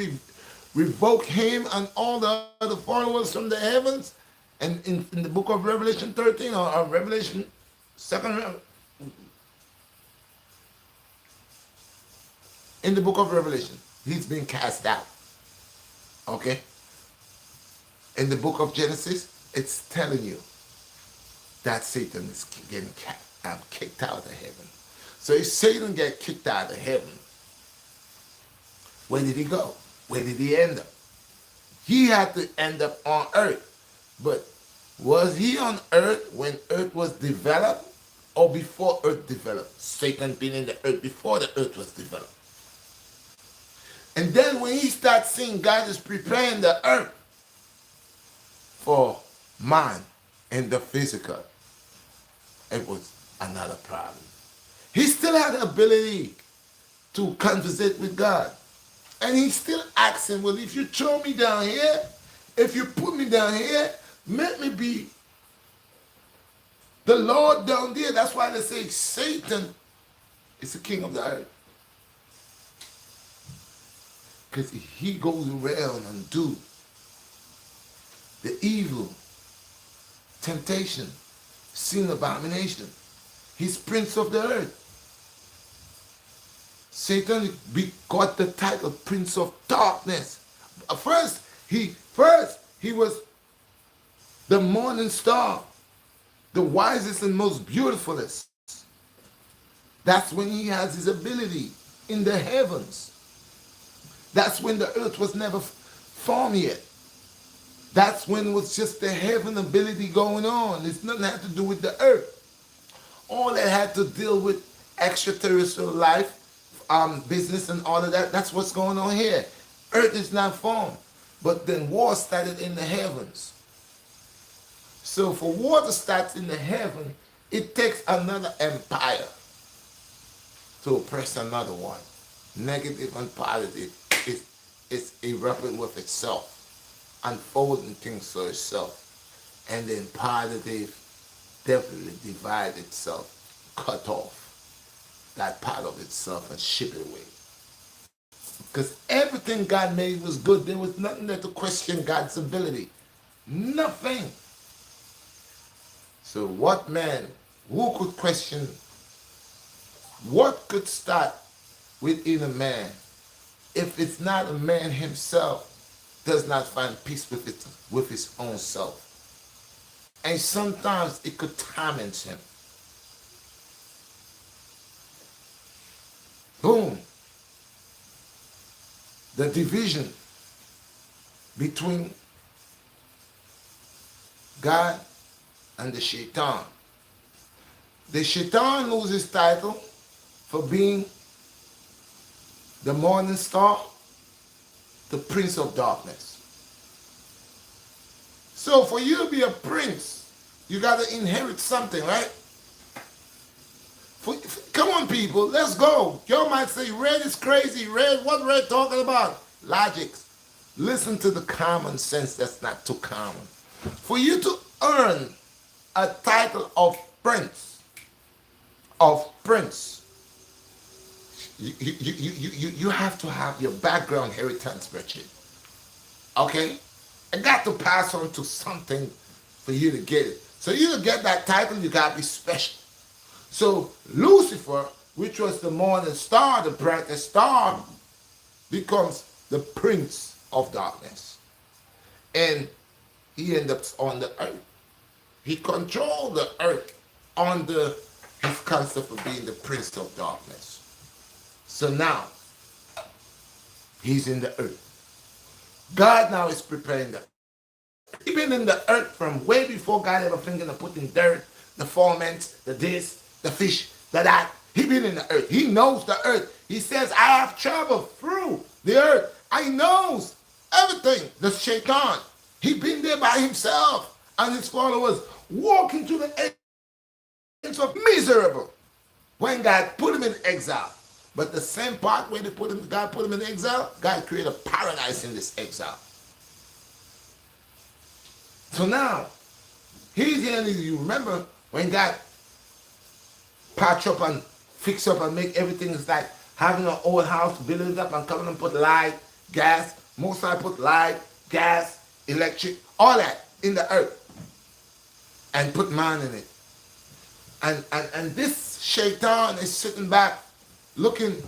revoked him and all the other followers from the heavens, and in the book of Revelation 13 or Revelation 2nd, in the book of Revelation, he's been cast out. Okay? In the book of Genesis, it's telling you that Satan is getting kicked out of heaven. So if Satan get kicked out of heaven, where did he go? Where did he end up? He had to end up on earth. But was he on earth when earth was developed or before earth developed? Satan been in the earth before the earth was developed. And then when he starts seeing God is preparing the earth for man in the physical, it was another problem. He still had the ability to conversate with God. And he's still asking, well, if you throw me down here, if you put me down here, make me be the Lord down there. That's why they say Satan is the king of the earth. Because he goes around and do the evil, temptation, sin, abomination. He's prince of the earth. Satan got the title Prince of Darkness. First he was the morning star, the wisest and most beautifulest. That's when he has his ability in the heavens. That's when the earth was never formed yet. That's when it was just the heaven ability going on. It's nothing had to do with the earth. All that had to deal with extraterrestrial life, business and all of that. That's what's going on here. Earth is not formed. But then war started in the heavens. So for war to start in the heaven, it takes another empire to oppress another one. Negative and positive is erupting with itself, unfolding things for itself. And then positive definitely divide itself, cut off that part of itself and ship it away. Because everything God made was good. There was nothing there to question God's ability. Nothing. So what man, who could question, what could start within a man if it's not a man himself does not find peace with his own self? And sometimes it could torment him. Boom. The division between God and the Shaitan. The Shaitan loses title for being the morning star, the prince of darkness. So for you to be a prince, you got to inherit something, right? Come on, people, let's go. Y'all might say, Red is crazy. Red, what Red talking about? Logics. Listen to the common sense that's not too common. For you to earn a title of prince, you have to have your background inheritance, Richard. Okay? I got to pass on to something for you to get it. So you to get that title, you got to be special. So Lucifer, which was the morning star, the brightest star, becomes the prince of darkness. And he ends up on the earth. He controlled the earth under his concept of being the prince of darkness. So now, he's in the earth. God now is preparing the earth. He's been in the earth from way before God ever thinking of putting dirt, the formants, the this, the fish, the that. He been in the earth. He knows the earth. He says, I have traveled through the earth. I knows everything. The Shaitan, he been there by himself and his followers walking to the ends of miserable when God put him in exile. But the same part where God put him in exile, God created a paradise in this exile. So now, he's here, and you remember when God patch up and fix up and make everything is like having an old house, build it up and come and put light, gas, most I put light, gas, electric, all that in the earth and put man in it. And this Shaitan is sitting back looking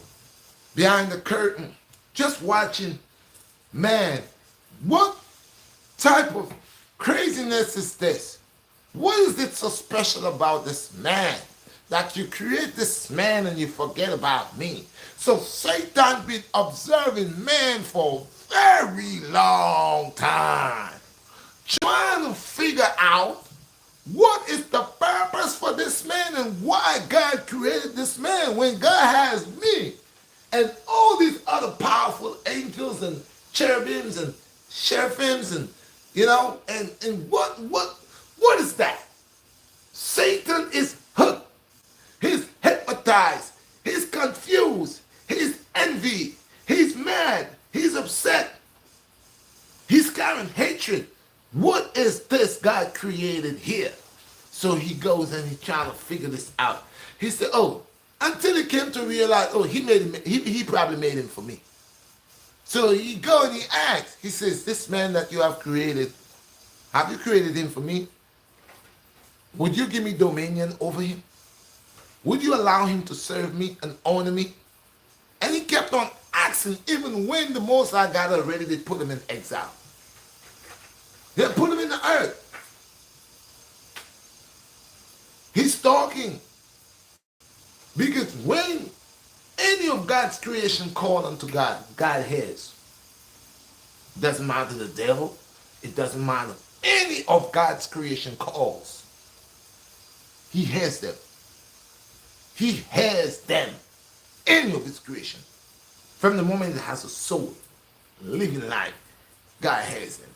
behind the curtain, just watching man. What type of craziness is this? What is it so special about this man that you create this man and you forget about me? So Satan been observing man for a very long time, trying to figure out what is the purpose for this man and why God created this man when God has me and all these other powerful angels and cherubims and seraphims and and what is that? Satan is hooked. He's hypnotized. He's confused. He's envy. He's mad. He's upset. He's carrying hatred. What is this God created here? So he goes and he trying to figure this out. He said, oh, until he came to realize, oh, he made him, he probably made him for me. So he go and he asks, he says, this man that you have you created him for me? Would you give me dominion over him? Would you allow him to serve me and honor me? And he kept on asking, even when the Most High God ready to put him in exile. They put him in the earth. He's talking. Because when any of God's creation call unto God, God hears. Doesn't matter the devil. It doesn't matter. Any of God's creation calls. He hears them. He hears them. Any of his creation. From the moment it has a soul, living life, God hears them.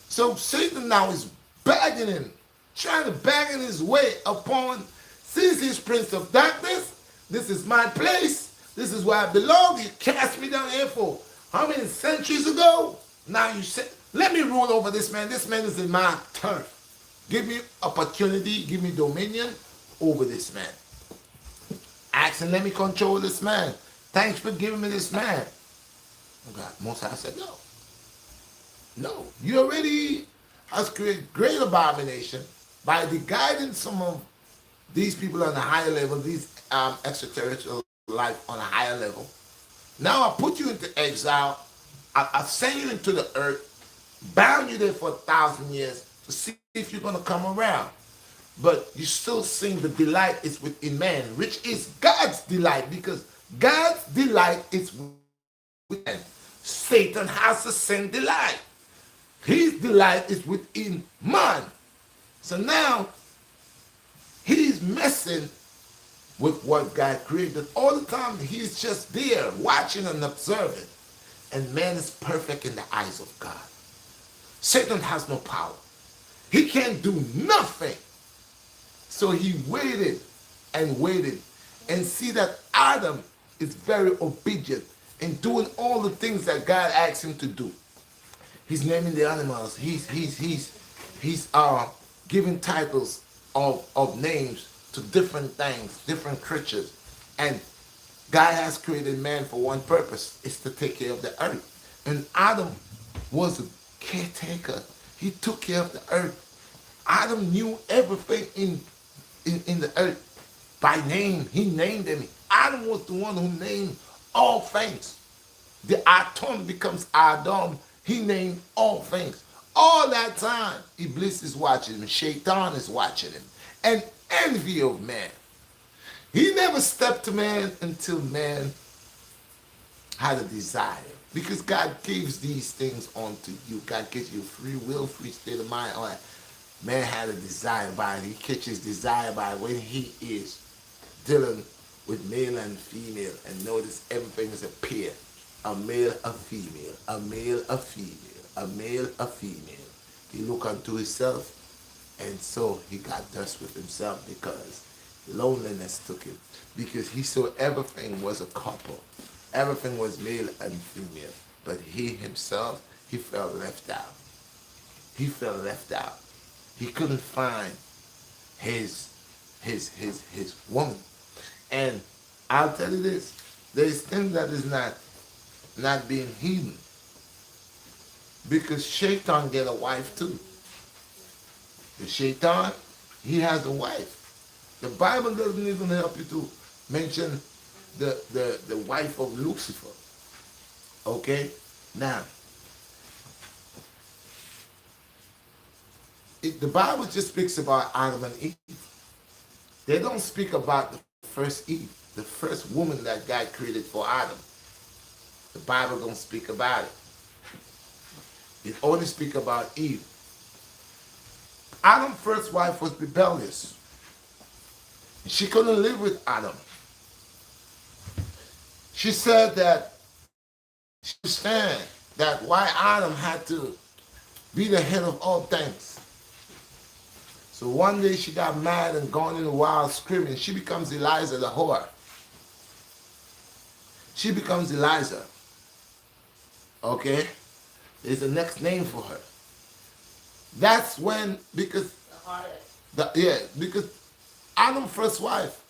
So Satan now is begging him, trying to beg in his way upon, since he's prince of darkness, this is my place, this is where I belong, you cast me down here for how many centuries ago? Now you say, let me rule over this man is in my turf. Give me opportunity, give me dominion over this man. Ask let me control this man. Thanks for giving me this man. God, Most High said, no. No, you already has created great abomination by the guidance of these people on a higher level, these extraterrestrial life on a higher level. Now I put you into exile. I send you into the earth, bound you there for 1,000 years to see if you're going to come around. But you still seeing the delight is within man, which is God's delight, because God's delight is within man. Satan has the same delight. His delight is within man. So now he's messing with what God created. All the time he's just there watching and observing. And man is perfect in the eyes of God. Satan has no power. He can't do nothing. So he waited and see that Adam is very obedient in doing all the things that God asked him to do. He's naming the animals. He's giving titles of names to different things, different creatures. And God has created man for one purpose. It's to take care of the earth. And Adam was a caretaker. He took care of the earth. Adam knew everything in the earth by name. He named them. Adam was the one who named all things. The atom becomes Adam. He named all things. All that time, Iblis is watching him. Shaitan is watching him. And envy of man. He never stepped to man until man had a desire. Because God gives these things onto you. God gives you free will, free state of mind. All that. Man had a desire by it. He catches desire by when he is dealing with male and female. And notice everything is a pair. A male, a female. A male, a female. A male, a female. He looked unto himself, and so he got dust with himself because loneliness took him. Because he saw everything was a couple. Everything was male and female. But he himself, he felt left out. He felt left out. He couldn't find his woman. And I'll tell you this, there's things that is not being hidden. Because Shaitan get a wife too. The Shaitan, he has a wife. The Bible doesn't even help you to mention the wife of Lucifer. Okay? Now, The Bible just speaks about Adam and Eve. They don't speak about the first Eve, the first woman that God created for Adam. The Bible don't speak about it. It only speak about Eve. Adam's first wife was rebellious. She couldn't live with Adam. She said that she understand that why Adam had to be the head of all things. So one day she got mad and gone in the wild screaming. She becomes Eliza the whore. She becomes Eliza. Okay? There's a next name for her. That's when, because, because Adam's first wife,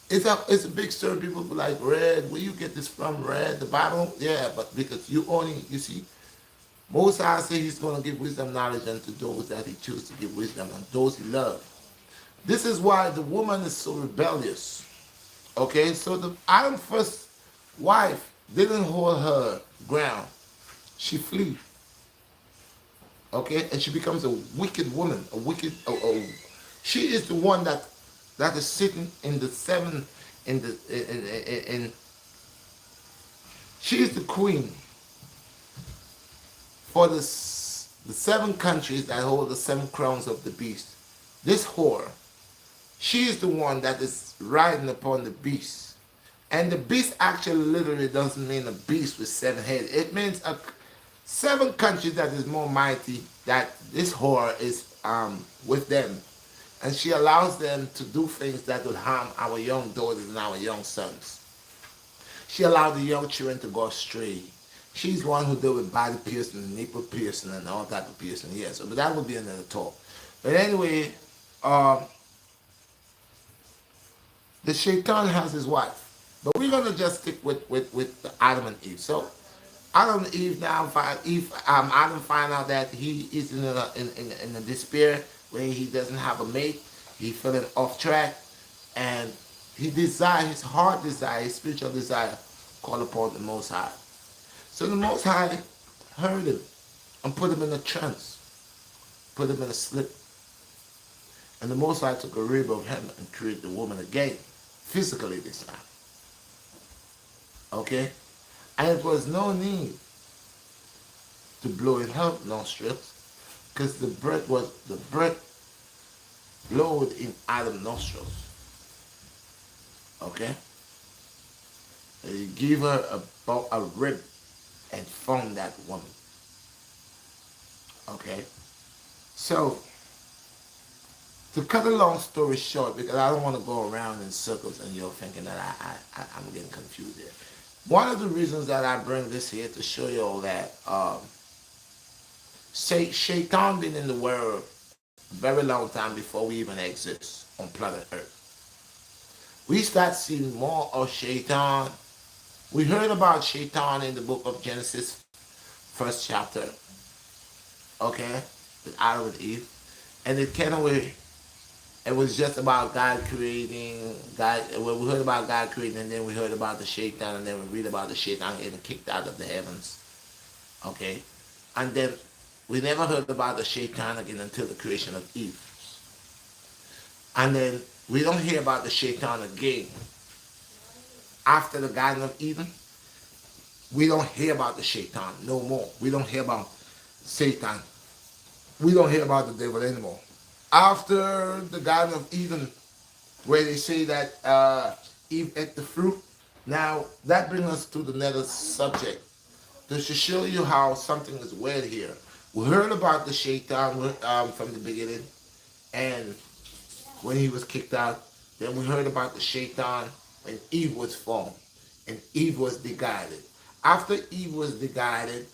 it's a big story. People be like, Red, where you get this from, Red? The Bible? Yeah, but because you see, Most High say he's going to give wisdom, knowledge unto those that he chooses to give wisdom, and those he loves. This is why the woman is so rebellious. Okay, so the Adam's first wife didn't hold her ground. She flee. Okay, and she becomes a wicked woman, she is the one that is sitting in the seven, in she is the queen for the seven countries that hold the seven crowns of the beast. This whore, she is the one that is riding upon the beast. And the beast actually literally doesn't mean a beast with seven heads. It means seven countries that is more mighty, that this whore is with them. And she allows them to do things that would harm our young daughters and our young sons. She allowed the young children to go astray. She's one who deal with body piercing and nipple piercing and all type of piercing. Yeah, so but that would be another talk. But anyway, the Shaitan has his wife. But we're gonna just stick with Adam and Eve. So Adam and Eve now Adam find out that he is in a despair where he doesn't have a mate. He feeling off track, and he desire, his heart desire, his spiritual desire, call upon the Most High. So the Most High heard him and put him in a trance, put him in a slip. And the Most High took a rib of him and created the woman again, physically this time. Okay? And it was no need to blow in her nostrils, because the breath blowed in Adam's nostrils. Okay? And he gave her a rib and formed that woman. Okay? So, to cut a long story short, because I don't want to go around in circles and you're thinking that I'm getting confused here. One of the reasons that I bring this here to show you all that Shaitan been in the world a very long time before we even exist on planet Earth. We start seeing more of Shaitan. We heard about Shaitan in the book of Genesis, first chapter. Okay? With Adam and Eve. And it came away. It was just about God creating, we heard about God creating, and then we heard about the Shaitan, and then we read about the Shaitan getting kicked out of the heavens. Okay? And then we never heard about the Shaitan again until the creation of Eve. And then we don't hear about the Shaitan again. After the Garden of Eden, we don't hear about the Shaitan no more. We don't hear about Satan. We don't hear about the devil anymore. After the Garden of Eden, where they say that Eve ate the fruit, now that brings us to the next subject. Just to show you how something is weird here. We heard about the Shaitan from the beginning, and when he was kicked out, then we heard about the Shaitan when Eve was formed, and Eve was deguided. After Eve was deguided,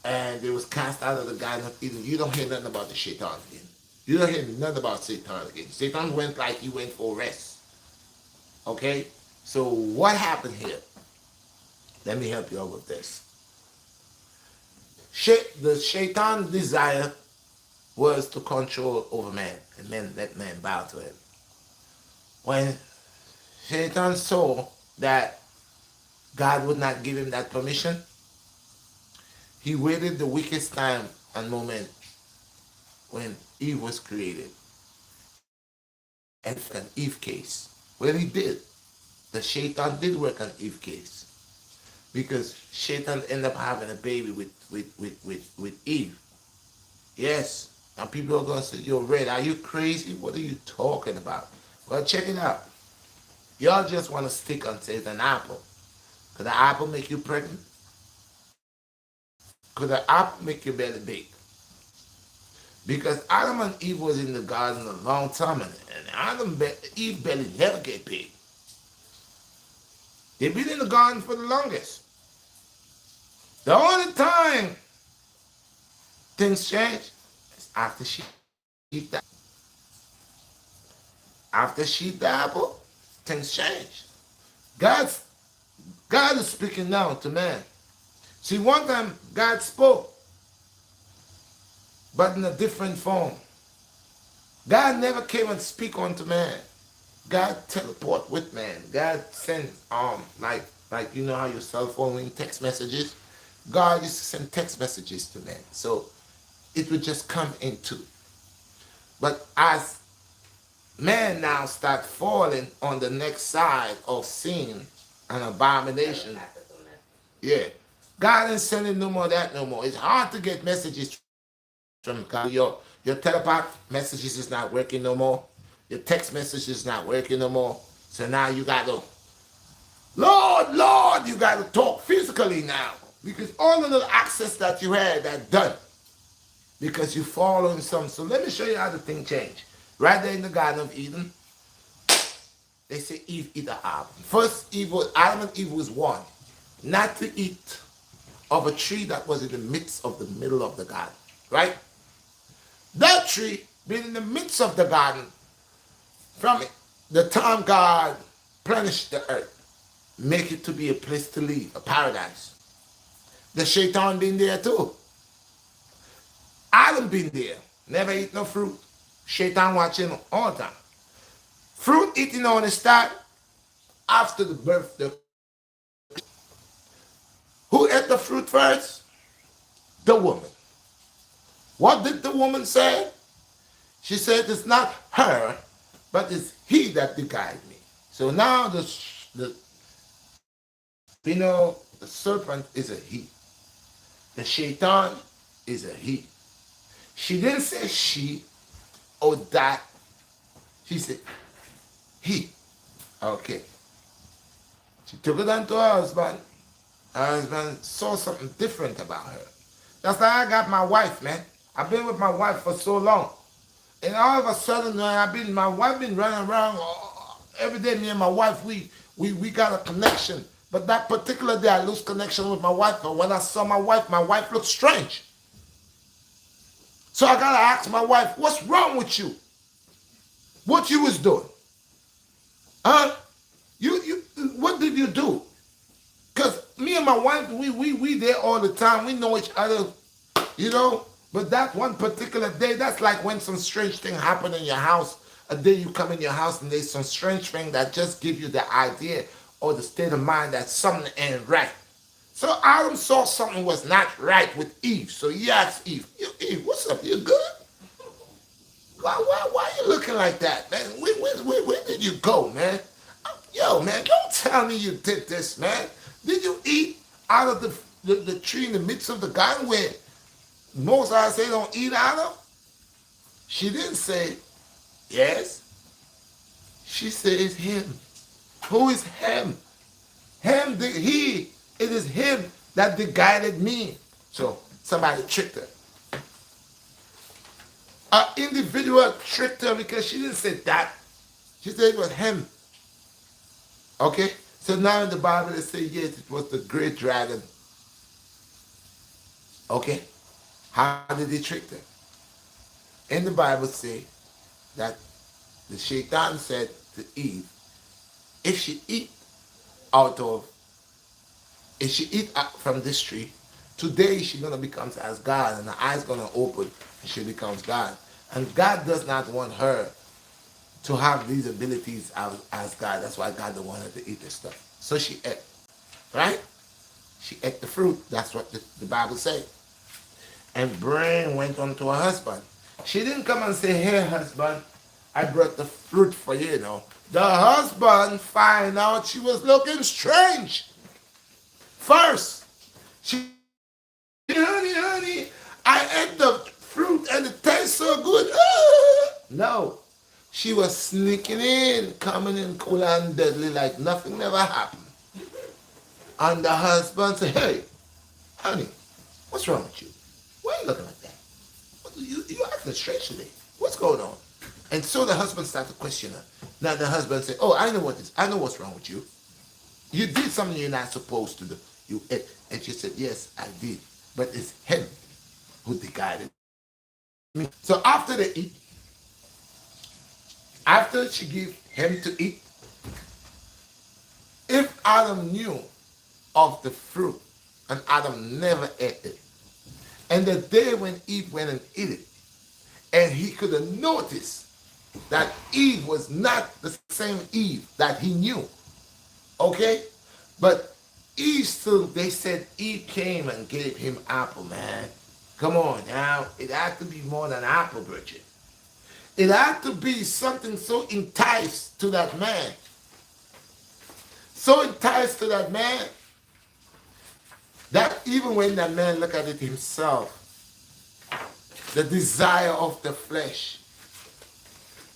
and they was cast out of the Garden of Eden, you don't hear nothing about the Shaitan again. You don't hear nothing about Satan again. Satan went like he went for rest. Okay? So what happened here? Let me help you out with this. The Shaitan's desire was to control over man, and let man bow to him. When Satan saw that God would not give him that permission, he waited the weakest time and moment when Eve was created and an Eve case. Well, he did. The Shaitan did work on Eve case because Shaitan ended up having a baby with Eve. Yes. And people are going to say, yo, Red, are you crazy? What are you talking about? Well, check it out. Y'all just want to stick on say it's an apple. Could the apple make you pregnant? Could the apple make your belly big? Because Adam and Eve was in the garden a long time, and Eve belly never get big. They've been in the garden for the longest. The only time things change is after she eat that. After she eat the apple, things change. God's God is speaking now to man. See, one time God spoke, but in a different form. God never came and speak unto man. God teleport with man. God sent like you know how your cell phone ring text messages. God used to send text messages to man, so it would just come into. But as man now start falling on the next side of sin and abomination, yeah, God ain't sending no more of that no more. It's hard to get messages from God. Your telepath messages is not working no more. Your text message is not working no more. So now you got to, Lord, you got to talk physically now. Because all the little access that you had, that done. Because you following some. So let me show you how the thing changed. Right there in the Garden of Eden, they say Eve eat the apple. First, Adam and Eve was one. Not to eat of a tree that was in the midst of the middle of the garden. Right? That tree being in the midst of the garden from the time God plenished the earth, make it to be a place to live, a paradise. The Shaitan been there too. Adam been there, never eat no fruit. Shaitan watching all the time. Fruit eating on the start after the birth. Who ate the fruit first? The woman. What did the woman say? She said it's not her, but it's he that did guide me. So now the serpent is a he. The Shaitan is a he. She didn't say she or that. She said he. Okay. She took it on to her husband. Her husband saw something different about her. That's how I got my wife, man. I've been with my wife for so long. And all of a sudden, my wife been running around every day. Me and my wife, we got a connection. But that particular day, I lose connection with my wife. But when I saw my wife looked strange. So I gotta ask my wife, what's wrong with you? What you was doing? Huh? What did you do? Because me and my wife, we there all the time. We know each other, you know. But that one particular day, that's like when some strange thing happened in your house. A day you come in your house and there's some strange thing that just give you the idea or the state of mind that something ain't right. So Adam saw something was not right with Eve. So he asked Eve, Eve, what's up? You good? Why are you looking like that, man? Where did you go, man? Yo, man, don't tell me you did this, man. Did you eat out of the tree in the midst of the garden where most I say don't eat out of? She didn't say yes. She said it's him. Who is him? It is him that guided me. So somebody tricked her. An individual tricked her because she didn't say that. She said it was him. Okay? So now in the Bible it says yes, it was the great dragon. Okay? How did he trick them? In the Bible say that the Shaitan said to Eve, if she eat from this tree, today she's going to become as God and her eyes going to open and she becomes God. And God does not want her to have these abilities as God. That's why God don't want her to eat this stuff. So she ate, right? She ate the fruit. That's what the Bible says. and brain went on to her husband. She didn't come and say, hey husband, I brought the fruit for you, you know. The husband find out she was looking strange. First, she, honey, I ate the fruit and it tastes so good. Ah! No, she was sneaking in, coming in cool and deadly like nothing never happened. And the husband said, hey, honey, what's wrong with you? Why are you looking like that? You acting strange today. What's going on? And so the husband started to question her. Now the husband said, oh, I know what's wrong with you. You did something you're not supposed to do. You ate. And she said, yes, I did. But it's him who guided me. So after she gave him to eat, if Adam knew of the fruit and Adam never ate it, and the day when Eve went and ate it, and he could have noticed that Eve was not the same Eve that he knew. Okay? But Eve still, they said Eve came and gave him apple, man. Come on now. It had to be more than apple, Bridget. It had to be something so enticed to that man. So enticed to that man that even when that man looked at it himself, the desire of the flesh,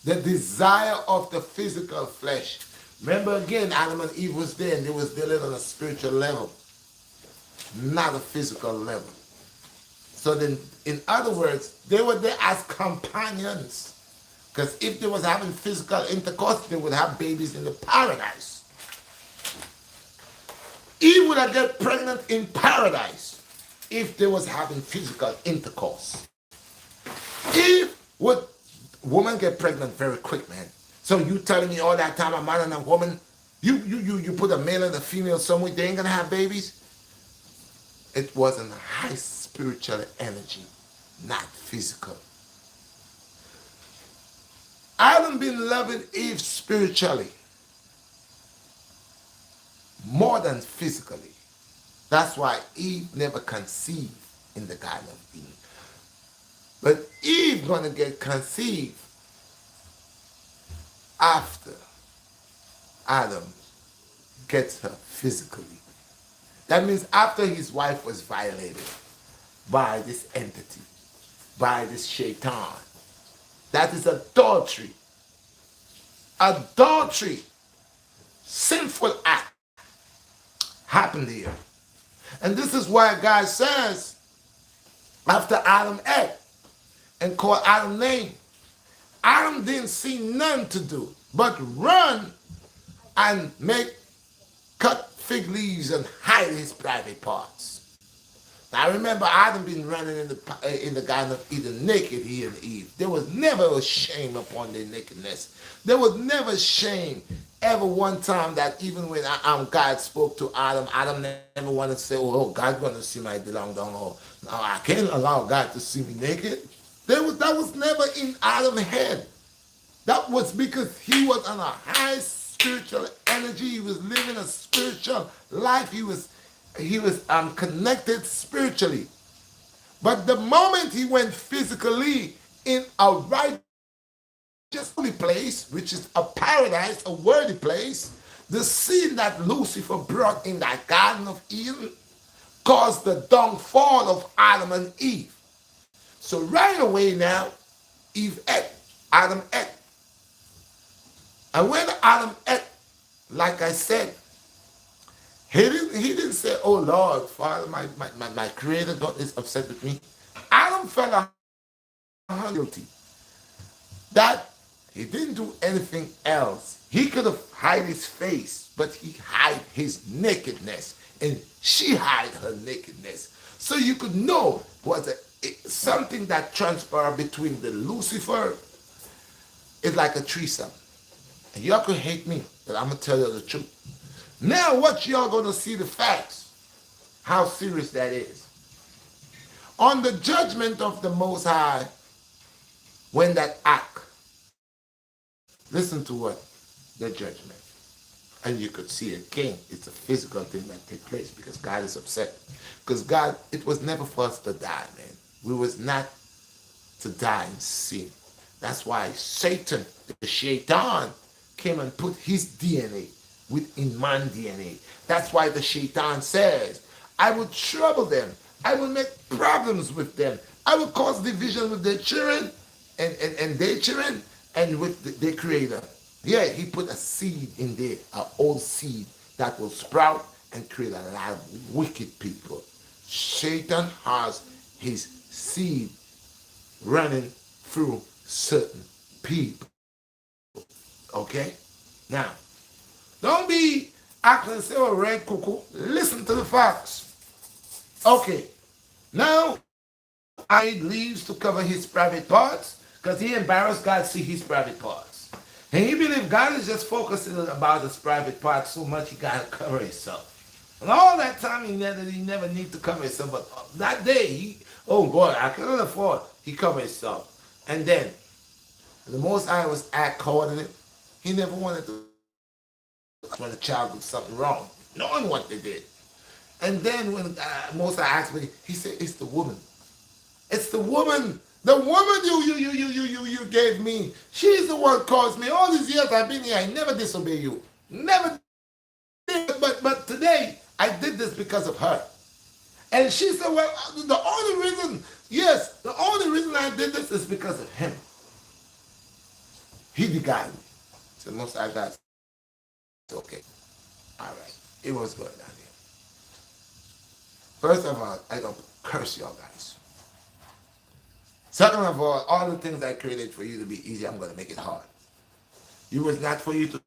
the desire of the physical flesh. Remember again, Adam and Eve was there and they was dealing on a spiritual level, not a physical level. So then, in other words, they were there as companions. Because if they was having physical intercourse, they would have babies in the paradise. Eve would have get pregnant in paradise if they was having physical intercourse. Eve would, woman get pregnant very quick, man. So you telling me all that time a man and a woman, you put a male and a female somewhere, they ain't gonna have babies? It was a high spiritual energy, not physical. Adam been loving Eve spiritually more than physically. That's why Eve never conceived in the Garden of Eden. But Eve gonna get conceived after Adam gets her physically. That means after his wife was violated by this entity, by this shaitan. That is adultery. Adultery, sinful act, happened here. And this is why God says, after Adam ate and called Adam's name, Adam didn't see none to do but run and cut fig leaves and hide his private parts. Now remember, Adam been running in the Garden of Eden naked, he and Eve. There was never a shame upon their nakedness. There was never shame ever one time that even when God spoke to Adam, Adam never wanted to say, oh, God's going to see my belong down. Oh, no, I can't allow God to see me naked. That was never in Adam's head. That was because he was on a high spiritual energy. He was living a spiritual life. He was connected spiritually. But the moment he went physically in a righteous holy place, which is a paradise, a worthy place, the sin that Lucifer brought in that Garden of Eden caused the downfall of Adam and Eve. So right away now, Eve ate, Adam ate. And when Adam ate, like I said, he didn't say, oh Lord, Father, my creator God is upset with me. Adam felt guilty. That he didn't do anything else. He could have hide his face, but he hid his nakedness. And she hid her nakedness. So you could know was something that transpired between the Lucifer. It's like a threesome. And y'all could hate me, but I'm going to tell you the truth. Now what y'all going to see the facts, how serious that is. On the judgment of the Most High, when that act, listen to what? The judgment. And you could see again, it's a physical thing that takes place because God is upset. Because God, it was never for us to die, man. We was not to die in sin. That's why Satan, the Shaitan, came and put his DNA within man DNA. That's why the Shaitan says, I will trouble them. I will make problems with them. I will cause division with their children and their children and with their creator. Yeah, he put a seed in there, an old seed that will sprout and create a lot of wicked people. Satan has his seed running through certain people. Okay? Now, don't be acting and say, oh, red cuckoo. Listen to the facts. Okay. Now, I need leaves to cover his private parts because he embarrassed God to see his private parts. And he believed God is just focusing about his private parts so much he got to cover himself. And all that time he never need to cover himself. But that day, oh boy, I couldn't afford. He covered himself. And then, the Most High was act coordinate. He never wanted to when a child did something wrong, knowing what they did. And then when Most High asked me, he said, it's the woman. It's the woman. The woman you gave me. She's the one caused me. All these years I've been here, I never disobey you. Never did. But today, I did this because of her. And she said, well, the only reason, yes, the only reason I did this is because of him. He beguiled me. So Most High God, it's okay. All right. It was good down here. First of all, I don't curse y'all guys. Second of all the things I created for you to be easy, I'm going to make it hard. You was not for you to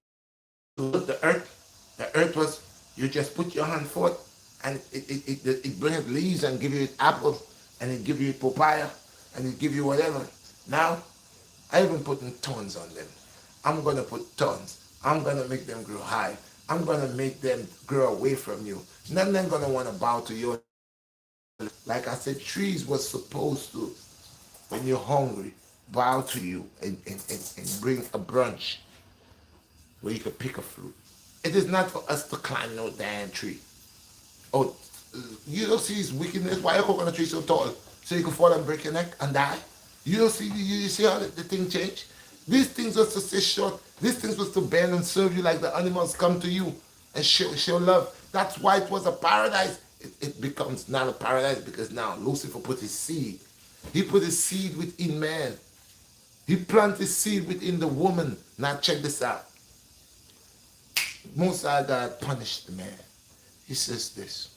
look the earth. The earth was, you just put your hand forth and it brings leaves and give you apples and it give you papaya and it give you whatever. Now, I even putting thorns on them. I'm going to put thorns. I'm going to make them grow high. I'm going to make them grow away from you. None of them going to want to bow to you. Like I said, trees were supposed to, when you're hungry, bow to you and bring a brunch where you can pick a fruit. It is not for us to climb no damn tree. Oh, you don't see this wickedness? Why a coconut tree so tall? So you can fall and break your neck and die? You see how the thing changed? These things was to stay short. These things was to bend and serve you like the animals come to you and show love. That's why it was a paradise. It becomes not a paradise because now Lucifer put his seed. He put his seed within man. He planted his seed within the woman. Now check this out. Most High God punished the man. He says this.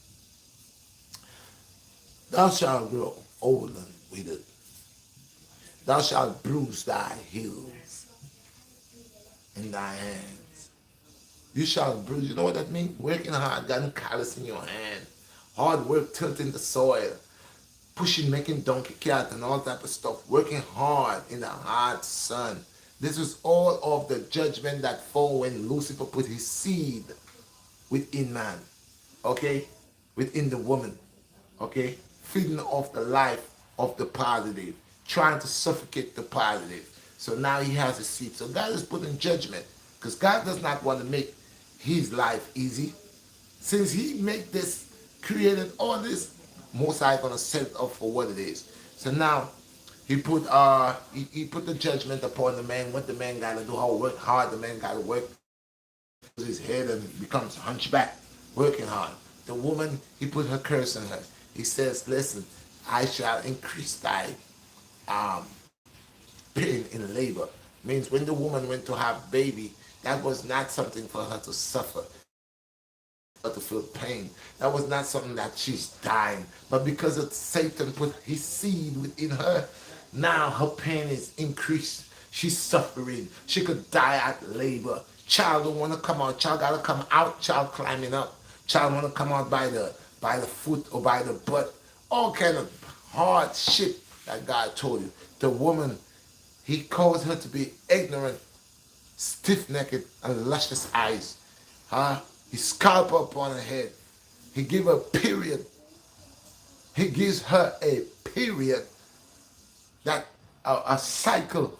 Thou shalt grow old and withered. Thou shalt bruise thy heels in thy hands. You shall bruise. You know what that means? Working hard, gotten callous in your hand. Hard work, tilting the soil. Pushing, making donkey cart and all type of stuff. Working hard in the hard sun. This is all of the judgment that fall when Lucifer put his seed within man. Okay? Within the woman. Okay? Feeding off the life of the positive. Trying to suffocate the positive. So now he has a seed. So God is putting judgment. Because God does not want to make his life easy. Since he made this, created all this, Most High gonna set it up for what it is. So now he put the judgment upon the man, what the man gotta do, how work hard the man gotta work his head and becomes hunchback, working hard. The woman, he put her curse on her. He says, listen, I shall increase thy pain in labor. Means when the woman went to have baby, that was not something for her to suffer, to feel pain. That was not something that she's dying. But because of Satan put his seed within her, now her pain is increased. She's suffering. She could die at labor. Child don't want to come out. Child gotta come out. Child climbing up. Child want to come out by the foot or by the butt. All kind of hard shit that God told you. The woman, he caused her to be ignorant, stiff-necked, and luscious eyes. He scalp upon her head. He give her a period. He gives her a period that a cycle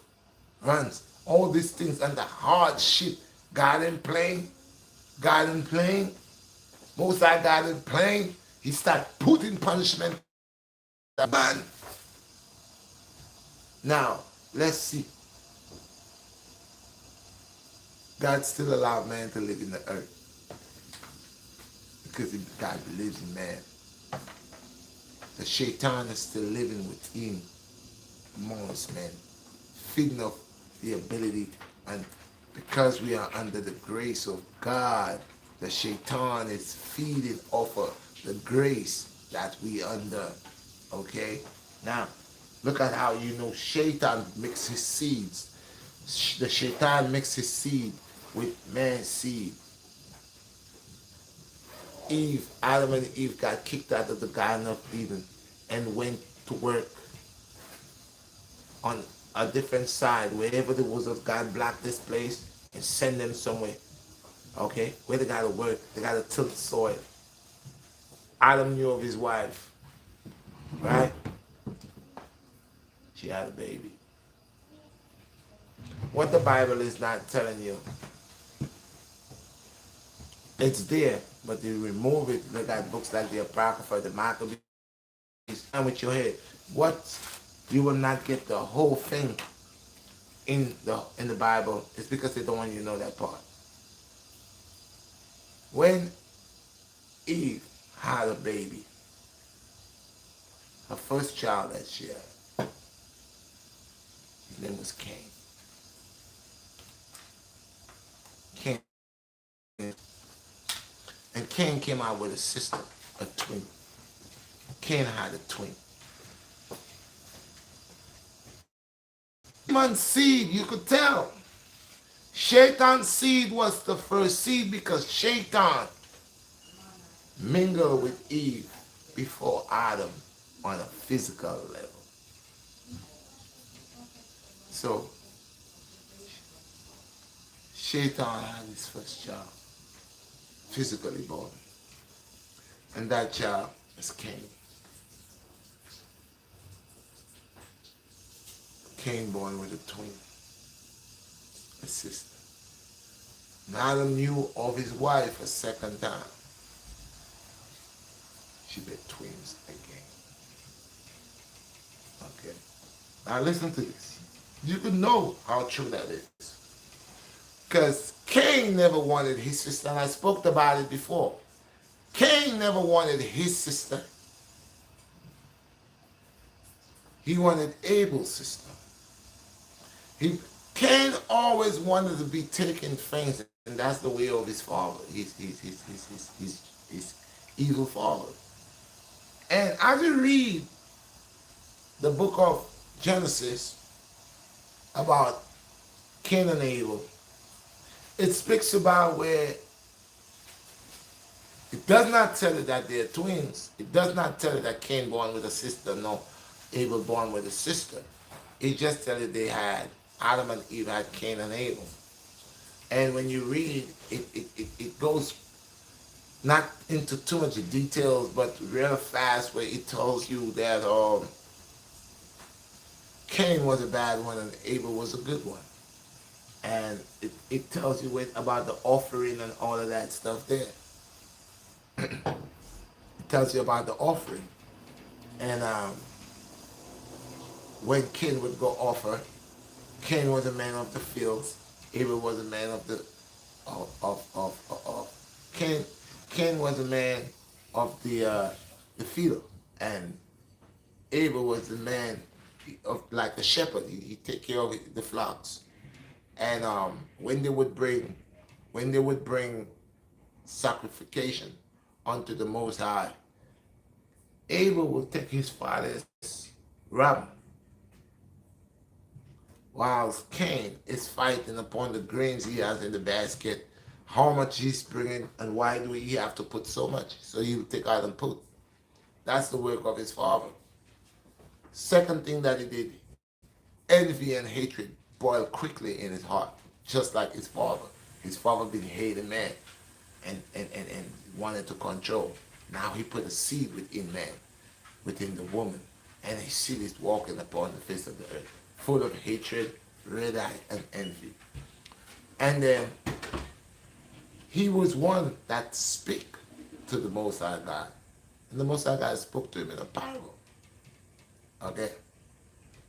runs. All these things and the hard shit. God ain't playing. God ain't playing. Most High God ain't playing. He start putting punishment on the man. Now, let's see. God still allowed man to live in the earth because God lives in man. The shaitan is still living within amongst men, feeding off the ability, and because we are under the grace of God, the shaitan is feeding off of the grace that we under. Okay? Now, look at how you know Shaitan mixes seeds. The shaitan mixes seed with man's seed. Adam and Eve got kicked out of the Garden of Eden and went to work on a different side, wherever the was of God blocked this place and send them somewhere. Okay? Where they gotta work, they gotta till the soil. Adam knew of his wife, right? She had a baby. What the Bible is not telling you, it's there, but they remove it. Look at books like the Apocrypha, the Maccabees, and with your head. What you will not get the whole thing in the Bible is because they don't want you to know that part. When Eve had a baby, her first child that she had, his name was Cain. Cain. And Cain came out with a sister, a twin. Cain had a twin. Man's seed, you could tell. Shaitan's seed was the first seed because Shaitan mingled with Eve before Adam on a physical level. So, Shaitan had his first child, physically born. And that child is Cain. Cain born with a twin, a sister. And Adam knew of his wife a second time. She had twins again. Okay. Now listen to this. You can know how true that is. Because Cain never wanted his sister, and I spoke about it before. Cain never wanted his sister. He wanted Abel's sister. Cain always wanted to be taking things, and that's the way of his father, his evil father. And as you read the book of Genesis about Cain and Abel, it speaks about where it does not tell you that they're twins. It does not tell you that Cain born with a sister, no, Abel born with a sister. It just tells you they had, Adam and Eve had Cain and Abel. And when you read, it goes not into too much details, but real fast where it tells you that Cain was a bad one and Abel was a good one. And it tells you about the offering and all of that stuff there. It tells you about the offering. And when Cain would go offer, Cain was a man of the fields. Abel was a man of the Cain was a man of the field, and Abel was the man of like the shepherd. He take care of the flocks. And when they would bring sacrification unto the Most High, Abel would take his father's ram, whilst Cain is fighting upon the grains he has in the basket, how much he's bringing, and why do he have to put so much? So he would take out and put. That's the work of his father. Second thing that he did, envy and hatred boiled quickly in his heart, just like his father. His father been hating man and wanted to control. Now he put a seed within man, within the woman, and his seed is walking upon the face of the earth, full of hatred, red eye, and envy. And then he was one that speak to the Most High God. And the Most High God spoke to him in a parable. Okay?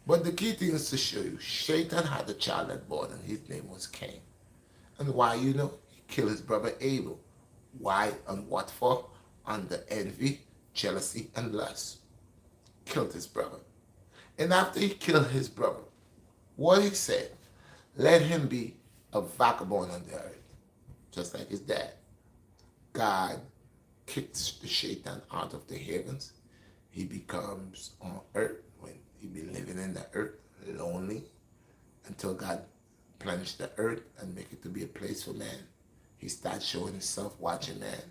But the key thing is to show you, Satan had a child that born, and his name was Cain. And why, you know? He killed his brother Abel. Why and what for? Under envy, jealousy, and lust. Killed his brother. And after he killed his brother, what he said, let him be a vagabond on the earth, just like his dad. God kicks the Satan out of the heavens. He becomes on earth when he be living in the earth lonely until God plunged the earth and make it to be a place for man. He starts showing himself watching man,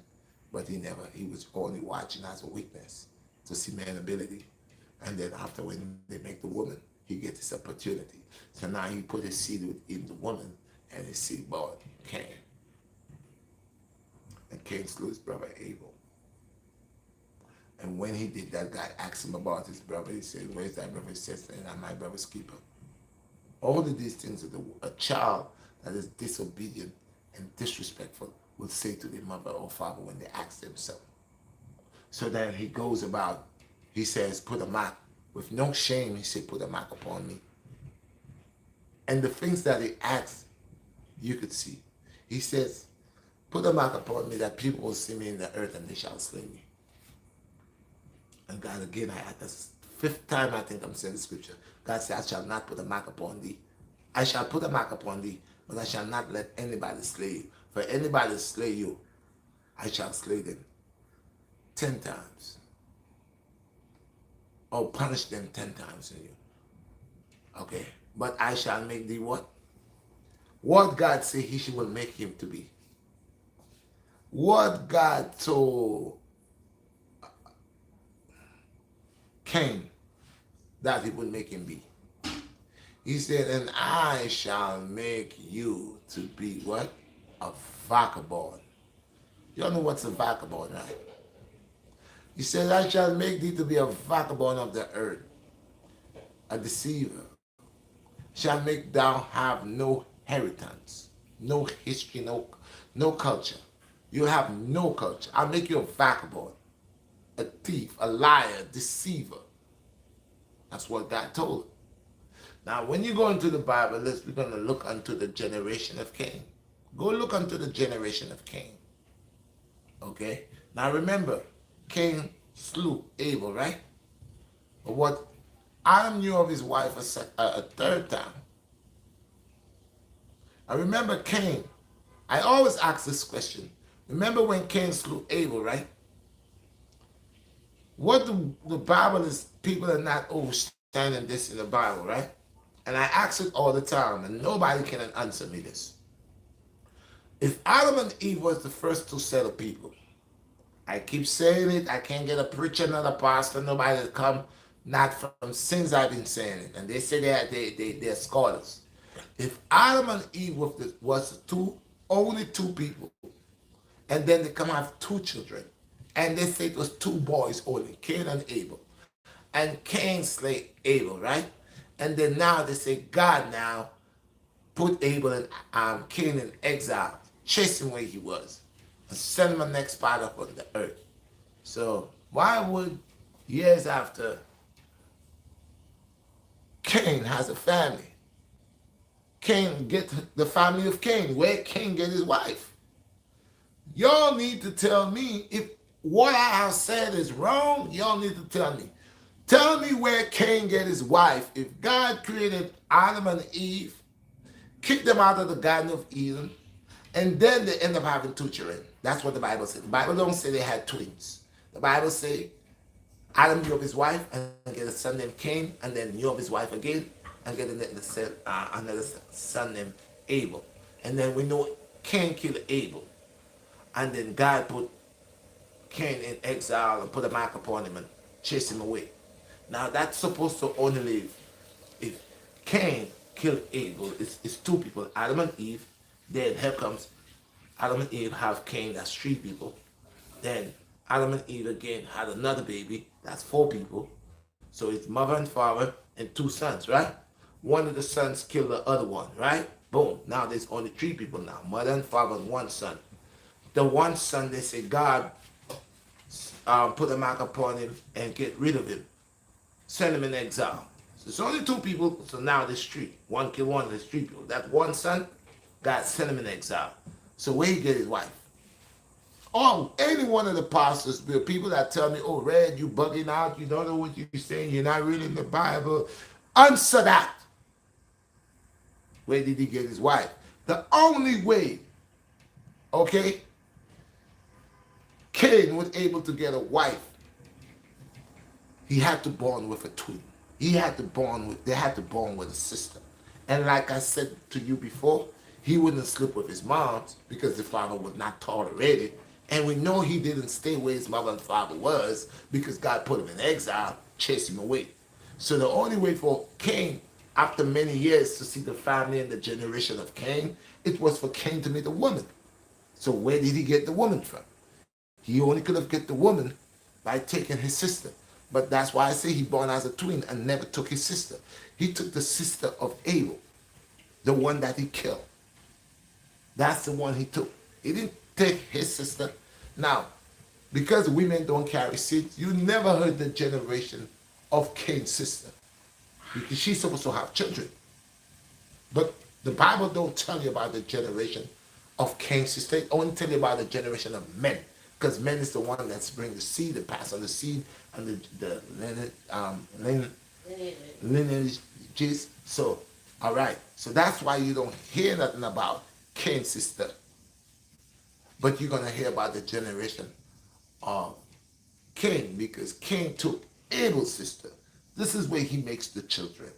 but he was only watching as a witness to see man's ability. And then after when they make the woman, he gets this opportunity. So now he put his seed within the woman, and his seed born Cain. And Cain slew his brother Abel. And when he did that, God asked him about his brother. He said, where's that brother? He says, I'm my brother's keeper. All of these things, a child that is disobedient and disrespectful will say to their mother or father when they ask them so. So then he goes about, he says, put a mark. With no shame, he said, put a mark upon me. And the things that he asks, you could see. He says, put a mark upon me that people will see me in the earth and they shall slay me. And God, again, at the fifth time I think I'm saying the scripture, God said, I shall not put a mark upon thee. I shall put a mark upon thee, but I shall not let anybody slay you. For anybody slay you, I shall slay them 10 times. Or punish them 10 times in you. Okay? But I shall make thee what? What God said he will make him to be. What God told Cain that he would make him be. He said, and I shall make you to be what? A vagabond. You all know what's a vagabond, right? He said, I shall make thee to be a vagabond of the earth, a deceiver. Shall make thou have no inheritance, no history, no culture. You have no culture. I'll make you a vagabond, a thief, a liar, deceiver. That's what God told him. Now, when you go into the Bible, we're going to look unto the generation of Cain. Go look unto the generation of Cain. Okay? Now, remember, Cain slew Abel, right? But what Adam knew of his wife a third time. I remember Cain. I always ask this question. Remember when Cain slew Abel, right? What the Bible is, people are not understanding this in the Bible, right? And I ask it all the time, and nobody can answer me this. If Adam and Eve was the first two set of people, I keep saying it, I can't get a preacher, not a pastor, nobody to come, not from since I've been saying it. And they say they're scholars. If Adam and Eve was the only two people, and then they come have two children, and they say it was two boys only, Cain and Abel. And Cain slayed Abel, right? And then now they say God now put Abel and Cain in exile, chase him where he was, and send him the next part up on the earth. So why would years after Cain has a family, Cain get the family of Cain, where Cain get his wife? Y'all need to tell me if what I have said is wrong. Y'all need to tell me. Tell me where Cain get his wife. If God created Adam and Eve, kicked them out of the Garden of Eden, and then they end up having two children. That's what the Bible says. The Bible don't say they had twins. The Bible say Adam knew of his wife and get a son named Cain, and then knew of his wife again and get another son named Abel. And then we know Cain killed Abel. And then God put Cain in exile and put a mark upon him and chased him away. Now that's supposed to only live if Cain killed Abel. It's two people, Adam and Eve. Then here comes Adam and Eve have Cain, that's three people. Then Adam and Eve again had another baby, that's four people. So it's mother and father and two sons, right? One of the sons killed the other one, right? Boom. Now there's only three people now, mother and father and one son. The one son, they say God put a mark upon him and get rid of him. Send him in exile. There's only two people, so now there's three. One kill one, there's three people. That one son, God sent him in exile. So where he get his wife? Oh, any one of the pastors, the people that tell me, oh, Red, you bugging out, you don't know what you're saying, you're not reading the Bible. Answer that. Where did he get his wife? The only way, okay, Cain was able to get a wife, he had to born with a twin. They had to born with a sister. And like I said to you before, he wouldn't sleep with his mom because the father would not tolerate it. And we know he didn't stay where his mother and father was because God put him in exile, chased him away. So the only way for Cain, after many years, to see the family and the generation of Cain, it was for Cain to meet a woman. So where did he get the woman from? He only could have get the woman by taking his sister. But that's why I say he born as a twin and never took his sister. He took the sister of Abel, the one that he killed. That's the one he took. He didn't take his sister. Now, because women don't carry seeds, you never heard the generation of Cain's sister. Because she's supposed to have children. But the Bible don't tell you about the generation of Cain's sister. It only tell you about the generation of men. Because men is the one that's bring the seed and pass on the seed and the lineages. So, all right. So that's why you don't hear nothing about Cain's sister. But you're going to hear about the generation of Cain because Cain took Abel's sister. This is where he makes the children.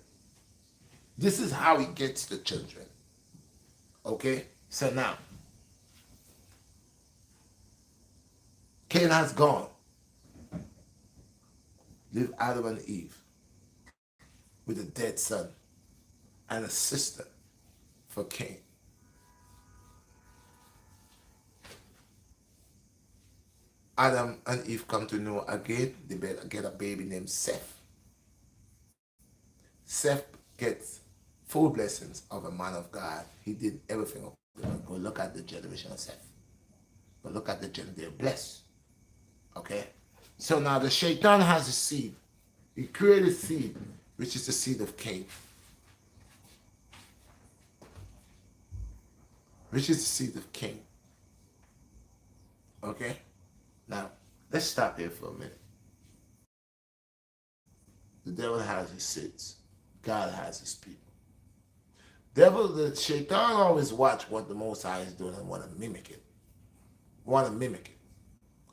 This is how he gets the children. Okay? So now, Cain has gone. Leave Adam and Eve with a dead son and a sister for Cain. Adam and Eve come to know again, they better get a baby named Seth. Seth gets full blessings of a man of God. He did everything of God. Go look at the generation of Seth. Go look at the generation, they're blessed. Okay? So now the Shaitan has a seed. He created a seed, which is the seed of Cain. Which is the seed of Cain. Okay? Now, let's stop here for a minute. The devil has his seeds. God has his people. The Shaitan always watch what the Most High is doing and want to mimic it.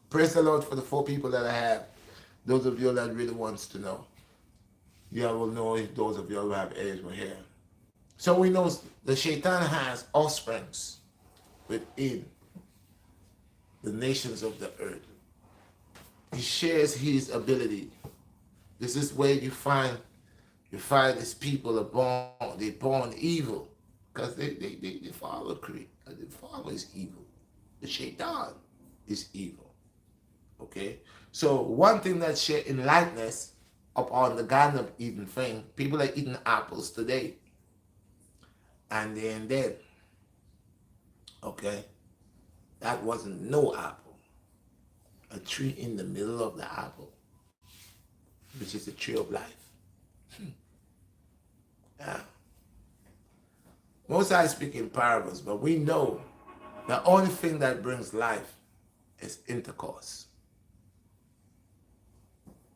Praise the Lord for the 4 people that I have. Those of you that really wants to know. You will know if those of you who have ears will hear. So we know the Shaitan has offsprings within the nations of the earth. He shares his ability. This is where you find these people they're born evil because they follow creed. The father is evil. The Shaitan is evil. Okay? So one thing that share in likeness upon the Garden of Eden thing, people are eating apples today. And then dead. Okay? That wasn't no apple. A tree in the middle of the apple, which is the tree of life. Yeah. Most I speak in parables, but we know the only thing that brings life is intercourse.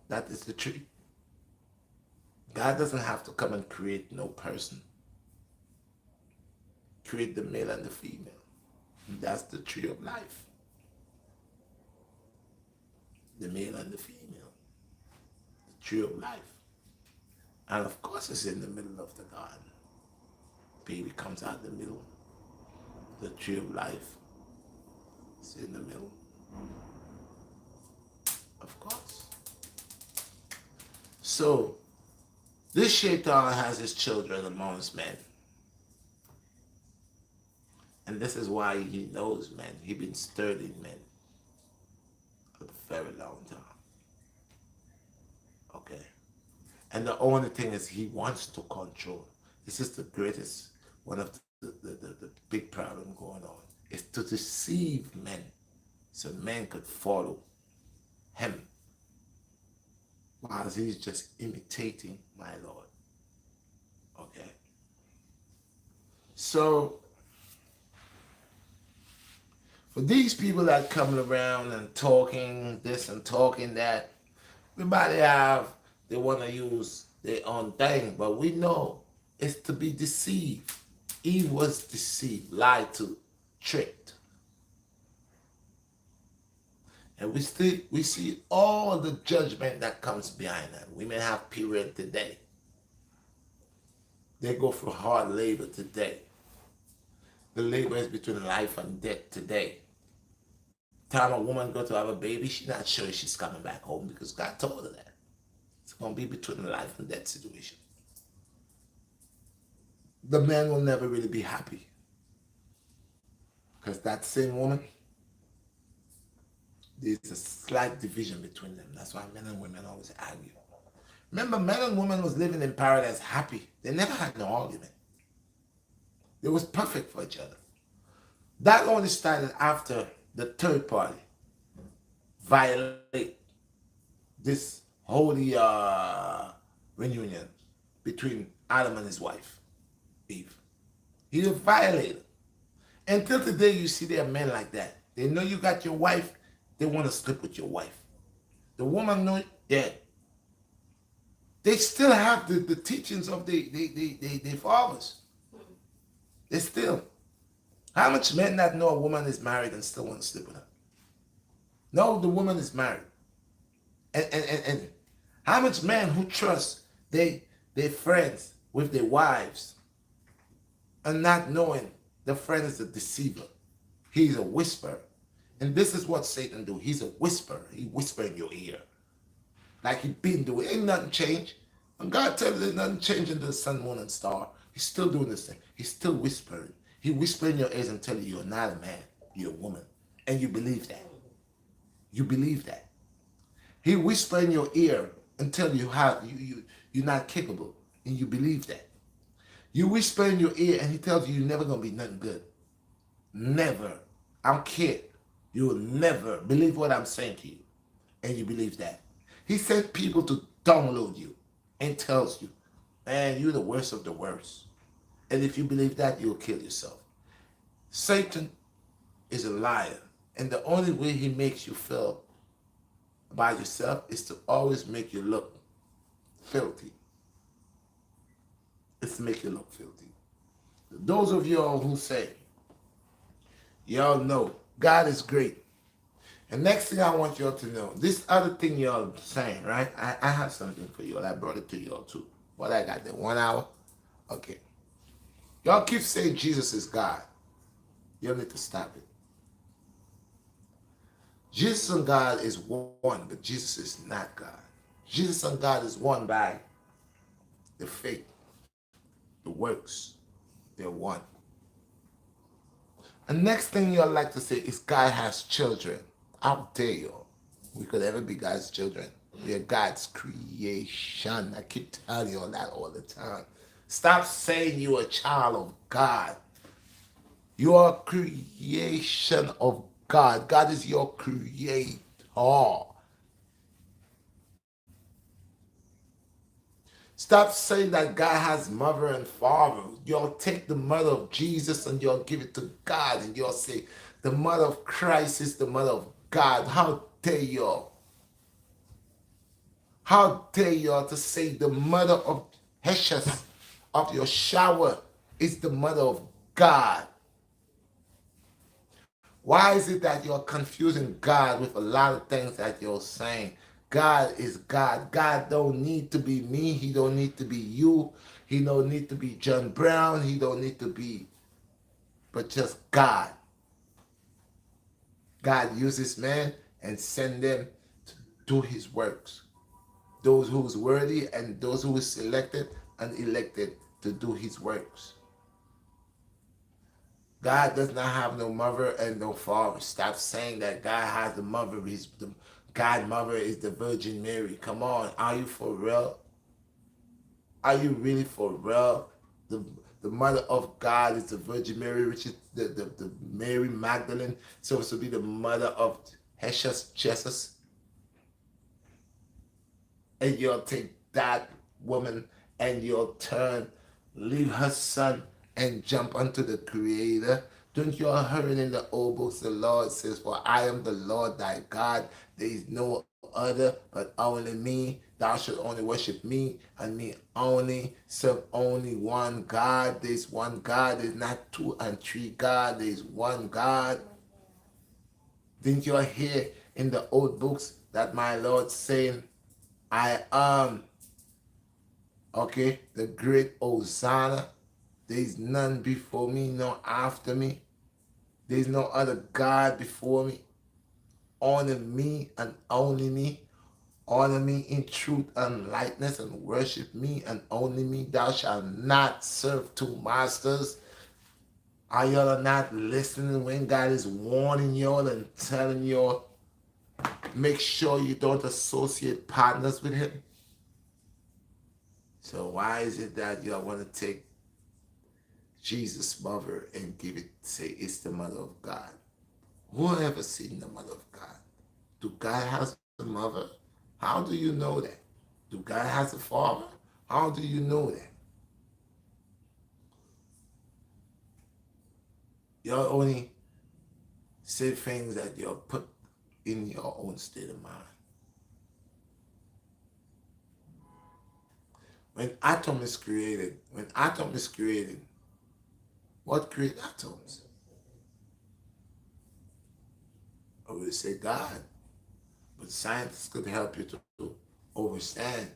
That is the tree. God doesn't have to come and create no person. Create the male and the female. That's the tree of life. The male and the female. The tree of life. And of course it's in the middle of the garden. Baby comes out the middle. The tree of life is in the middle. Of course. So, this Shaitan has his children amongst men. And this is why he knows men. He's been studying men a very long time. Okay? And the only thing is he wants to control. This is the greatest, one of the big problem going on, is to deceive men so men could follow him while he's just imitating my Lord. So for these people that coming around and talking this and talking that, everybody they want to use their own thing, but we know it's to be deceived. Eve was deceived, lied to, tricked. And we see all the judgment that comes behind that. Women have period today. They go through hard labor today. The labor is between life and death today. Time a woman go to have a baby, she's not sure she's coming back home because God told her that. It's going to be between life and death situation. The man will never really be happy because that same woman, there's a slight division between them. That's why men and women always argue. Remember, men and women was living in paradise happy. They never had no argument. They was perfect for each other. That only started after the third party violate this holy reunion between Adam and his wife, Eve. He violated. Until today, you see there are men like that. They know you got your wife, they want to sleep with your wife. The woman know, yeah. They still have the teachings of their fathers. They still. How much men that know a woman is married and still want to sleep with her? No, the woman is married. And how much men who trust their friends with their wives and not knowing the friend is a deceiver. He's a whisperer. And this is what Satan do. He's a whisperer. He whisper in your ear. Like he been doing. Ain't nothing changed. When God tells you there's nothing changing to the sun, moon, and star, he's still doing this thing. He's still whispering. He whispers in your ears and tells you you're not a man, you're a woman. And you believe that. You believe that. He whispers in your ear and tell you how you're not capable. And you believe that. You whisper in your ear and he tells you you're never going to be nothing good. Never. I don't care. You will never believe what I'm saying to you. And you believe that. He sent people to download you and tells you, man, you're the worst of the worst. And if you believe that, you'll kill yourself. Satan is a liar. And the only way he makes you feel about yourself is to always make you look filthy. It's to make you look filthy. Those of y'all who say, y'all know God is great. And next thing I want y'all to know, this other thing y'all saying, right? I have something for you. I brought it to y'all too. What I got there? 1 hour? Okay. Y'all keep saying Jesus is God. Y'all need to stop it. Jesus and God is one, but Jesus is not God. Jesus and God is one by the faith, the works. They're one. And next thing y'all like to say is God has children. How dare y'all? We could ever be God's children. We are God's creation. I keep telling you all that all the time. Stop saying you're a child of God. You are a creation of God. God is your creator. Stop saying that God has mother and father. You'll take the mother of Jesus and you'll give it to God and you'll say the mother of Christ is the mother of God. How dare y'all? How dare y'all to say the mother of Heshus of your shower is the mother of God? Why is it that you're confusing God with a lot of things that you're saying? God is God. God don't need to be me. He don't need to be you. He don't need to be John Brown. He don't need to be, but just God. God uses men and send them to do his works. Those who is worthy and those who is selected and elected to do his works. God does not have no mother and no father. Stop saying that God has the mother. The godmother is the Virgin Mary. Come on, are you for real? Are you really for real? The mother of God is the Virgin Mary, which is the Mary Magdalene, supposed to be the mother of Heshus Jesus. And you'll take that woman and you'll leave her son and jump onto the Creator? Don't you all heard in the old books the Lord says, "For I am the Lord thy God, there is no other but only me. Thou shalt only worship me and me only. Serve only one God. There is one God. There is not two and three God. There is one God." Didn't you all hear in the old books that my Lord saying, "I am, okay, the great Hosanna. There is none before me, nor after me. There is no other God before me. Honor me and only me. Honor me in truth and lightness and worship me and only me. Thou shalt not serve two masters." Are y'all not listening when God is warning y'all and telling y'all, make sure you don't associate partners with him? So why is it that y'all want to take Jesus' mother and give it, say it's the mother of God? Who ever seen the mother of God? Do God has a mother? How do you know that? Do God has a father? How do you know that? Y'all only say things that you're put in your own state of mind. When atom is created, what created atoms? I would say God. But science could help you to understand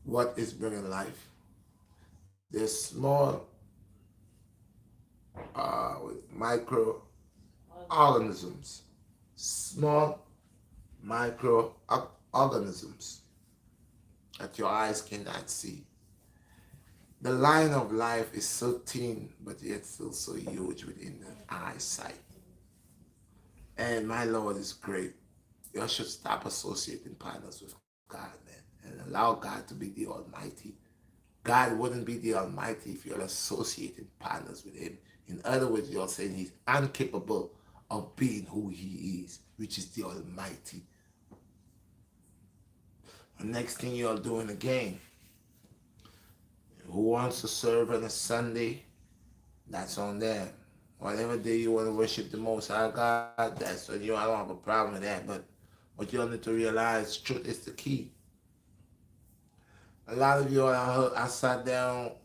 what is bringing life. There's small microorganisms, small microorganisms that your eyes cannot see. The line of life is so thin, but yet still so huge within the eyesight. And my Lord is great. You should stop associating partners with God, man, and allow God to be the Almighty. God wouldn't be the Almighty if you're associating partners with him. In other words, you're saying he's incapable of being who he is, which is the Almighty. The next thing you're doing again, who wants to serve on a Sunday, that's on them. Whatever day you want to worship the Most High God, that's on you. I don't have a problem with that. But what you need to realize, truth is the key. A lot of you, I sat down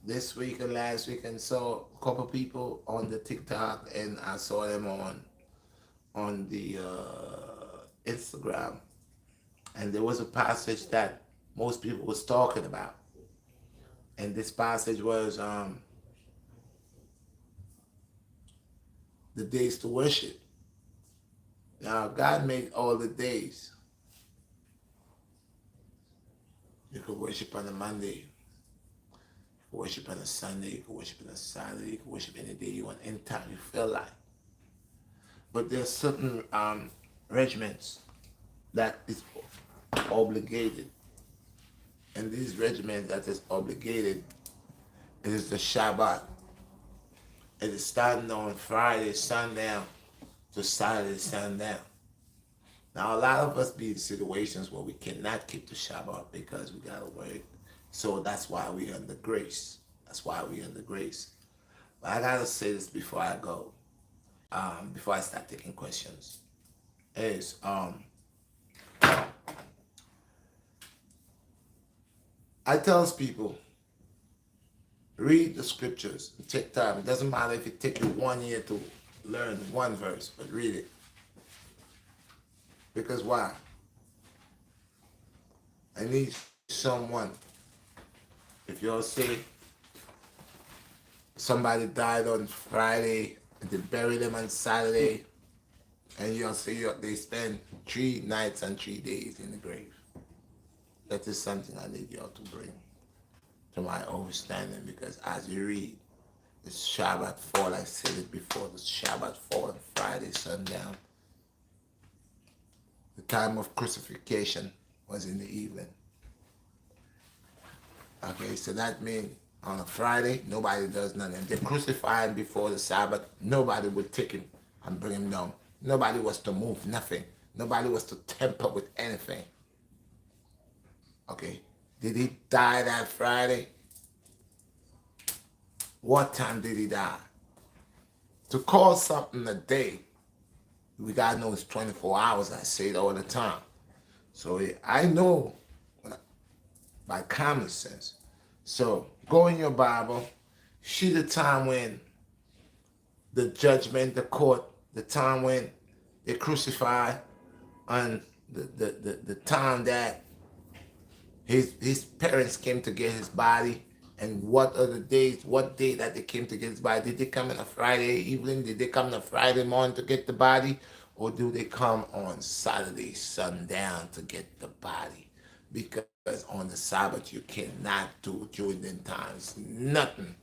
this week and last week and saw a couple people on the TikTok, and I saw them on the Instagram, and there was a passage that most people was talking about, and this passage was the days to worship. Now, God made all the days. You can worship on a Monday, you can worship on a Sunday, you can worship on a Saturday, you can worship any day you want, anytime you feel like. But there's certain regiments that is obligated. And these regiments that is obligated, it is the Shabbat. It is starting on Friday sundown to Saturday sundown. Now, a lot of us be in situations where we cannot keep the Shabbat because we got to work. So that's why we under grace. That's why we under grace. But I got to say this before I go, before I start taking questions, is I tell people, read the scriptures and take time. It doesn't matter if it takes you 1 year to learn one verse, but read it. Because why? I need someone. If you'll say somebody died on Friday and they buried them on Saturday, and you'll say they spend 3 nights and 3 days in the grave. That is something I need y'all to bring to my understanding, because as you read, the Shabbat fall, I said it before, the Shabbat fall on Friday sundown. The time of crucifixion was in the evening. Okay, so that means on a Friday, nobody does nothing. If they crucify him before the Sabbath, nobody would take him and bring him down. Nobody was to move nothing. Nobody was to tamper with anything. Okay, did he die that Friday? what time did he die? To call something a day, we gotta know it's 24 hours. I say it all the time. So I know by common sense. So go in your Bible, see the time when the judgment, the court, the time when they crucified, and the time that his parents came to get his body, and what other days, what day that they came to get his body. Did they come on a Friday evening? Did they come on a Friday morning to get the body? Or do they come on Saturday sundown to get the body? Because on the Sabbath you cannot do during the times nothing.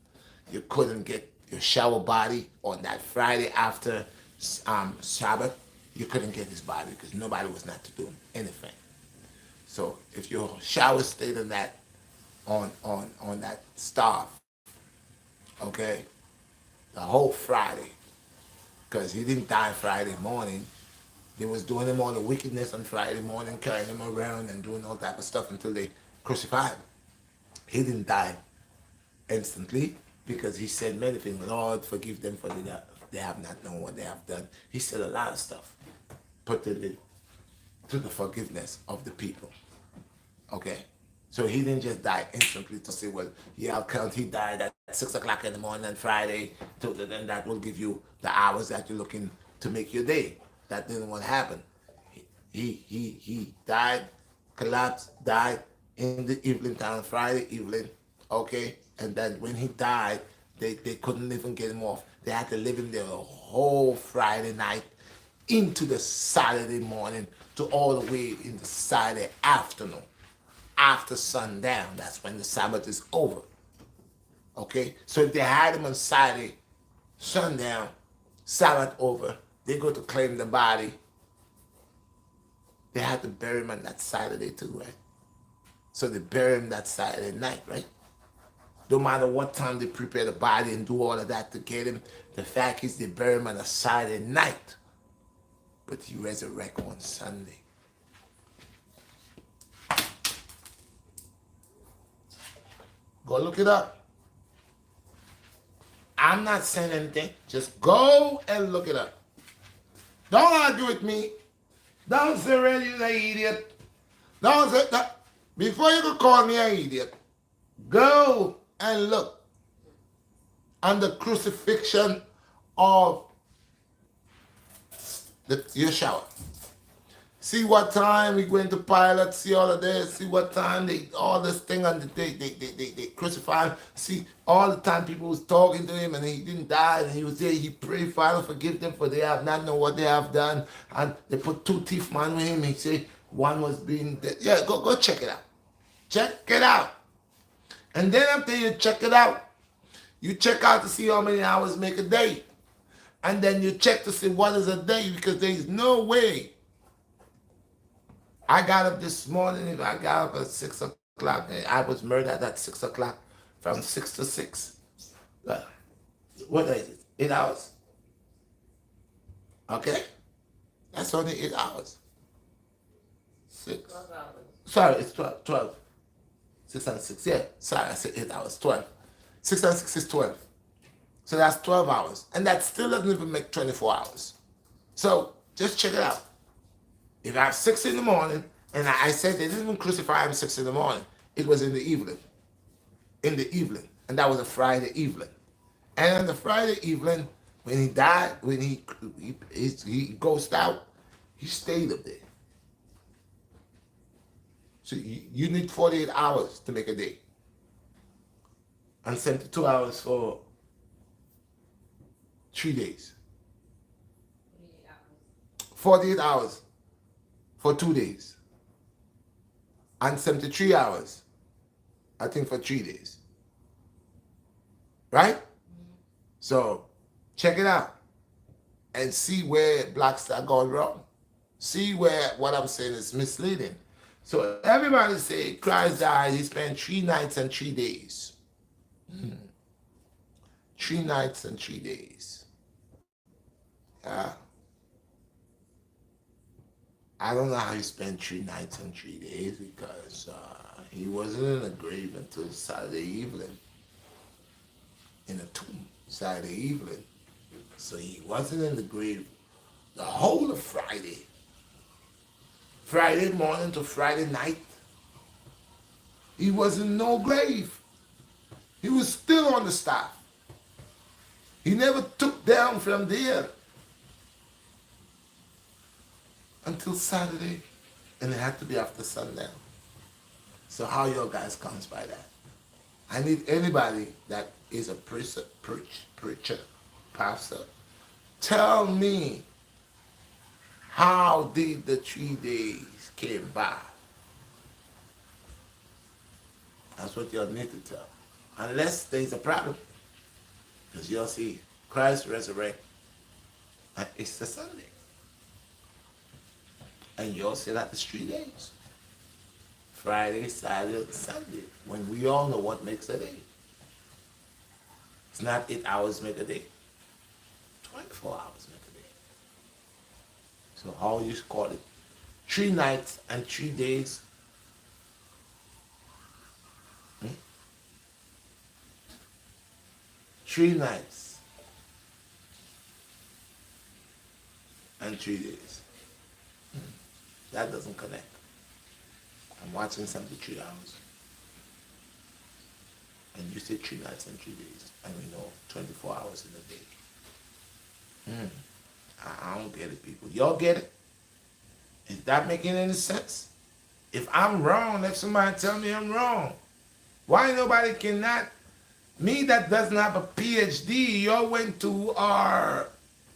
You couldn't get your shower body on that Friday after Sabbath. You couldn't get his body because nobody was not to do anything. So if your shower stayed on that on that staff, okay, the whole Friday, because he didn't die Friday morning. They was doing him all the wickedness on Friday morning, carrying him around and doing all type of stuff until they crucified him. He didn't die instantly because he said many things. Lord, forgive them for they have not known what they have done. He said a lot of stuff pertaining to the forgiveness of the people. Okay? So he didn't just die instantly to say, well, yeah, I'll count. He died at 6 o'clock in the morning on Friday. Then that will give you the hours that you're looking to make your day. That didn't want to happen. He died, collapsed, died in the evening time, Friday evening. Okay? And then when he died, they couldn't even get him off. They had to leave him there a whole Friday night into the Saturday morning to all the way in the Saturday afternoon. After sundown, that's when the Sabbath is over. Okay? So if they had him on Saturday, sundown, Sabbath over, they go to claim the body. They had to bury him on that Saturday too, right? So they bury him that Saturday night, right? No matter what time they prepare the body and do all of that to get him, the fact is they bury him on a Saturday night. But he resurrects on Sunday. Go look it up. I'm not saying anything. Just go and look it up. Don't argue with me. Don't say really you're an idiot. Don't say that. Before you can call me an idiot, go and look on the crucifixion of your shower. See what time we went to Pilate, see all of this, see what time all this thing on they crucified him. See all the time people was talking to him and he didn't die and he was there, he prayed, Father, forgive them for they have not known what they have done. And they put 2 thief men with him. He said one was being dead. Yeah, go check it out. Check it out. And then after you check it out, you check out to see how many hours make a day. And then you check to see what is a day, because there is no way. I got up this morning, if I got up at 6 o'clock, I was murdered at 6 o'clock, from 6 to 6. What is it? 8 hours? Okay? That's only 8 hours. 6. 12 hours. Sorry, it's 12. 6 and 6, yeah. Sorry, I said 8 hours, 12. 6 and 6 is 12. So that's 12 hours. And that still doesn't even make 24 hours. So just check it out. If I have 6 in the morning, and I said they didn't even crucify him 6 in the morning. It was in the evening. In the evening. And that was a Friday evening. And on the Friday evening, when he died, when he ghosted out, he stayed up there. So you need 48 hours to make a day. And 72 hours for 3 days. 48 hours for 2 days. And 73 hours, I think, for 3 days. Right? So check it out and see where BlackStar gone wrong. See where what I'm saying is misleading. So everybody say Christ died, he spent 3 nights and 3 days. 3 nights and 3 days. Yeah. I don't know how he spent 3 nights and 3 days, because he wasn't in the grave until Saturday evening. in a tomb Saturday evening. So he wasn't in the grave the whole of Friday. Friday morning to Friday night, he was in no grave. He was still on the staff. He never took down from there until Saturday, and it had to be after sundown. So how your guys comes by that? I need anybody that is a preacher, pastor. Tell me, how did the 3 days came by? That's what you'll need to tell. Unless there's a problem. Because you'll see Christ resurrect on Easter Sunday. And you'll see that it's 3 days. Friday, Saturday, Sunday. When we all know what makes a day. It's not 8 hours make a day. 24 hours make a day. So how you call it? 3 nights and 3 days. 3 nights and 3 days. That doesn't connect. I'm watching something 3 hours. And you say 3 nights and 3 days. And we know 24 hours in a day. I don't get it, people. Y'all get it? Is that making any sense? If I'm wrong, let somebody tell me I'm wrong. Why nobody cannot? Me that doesn't have a PhD, y'all went to what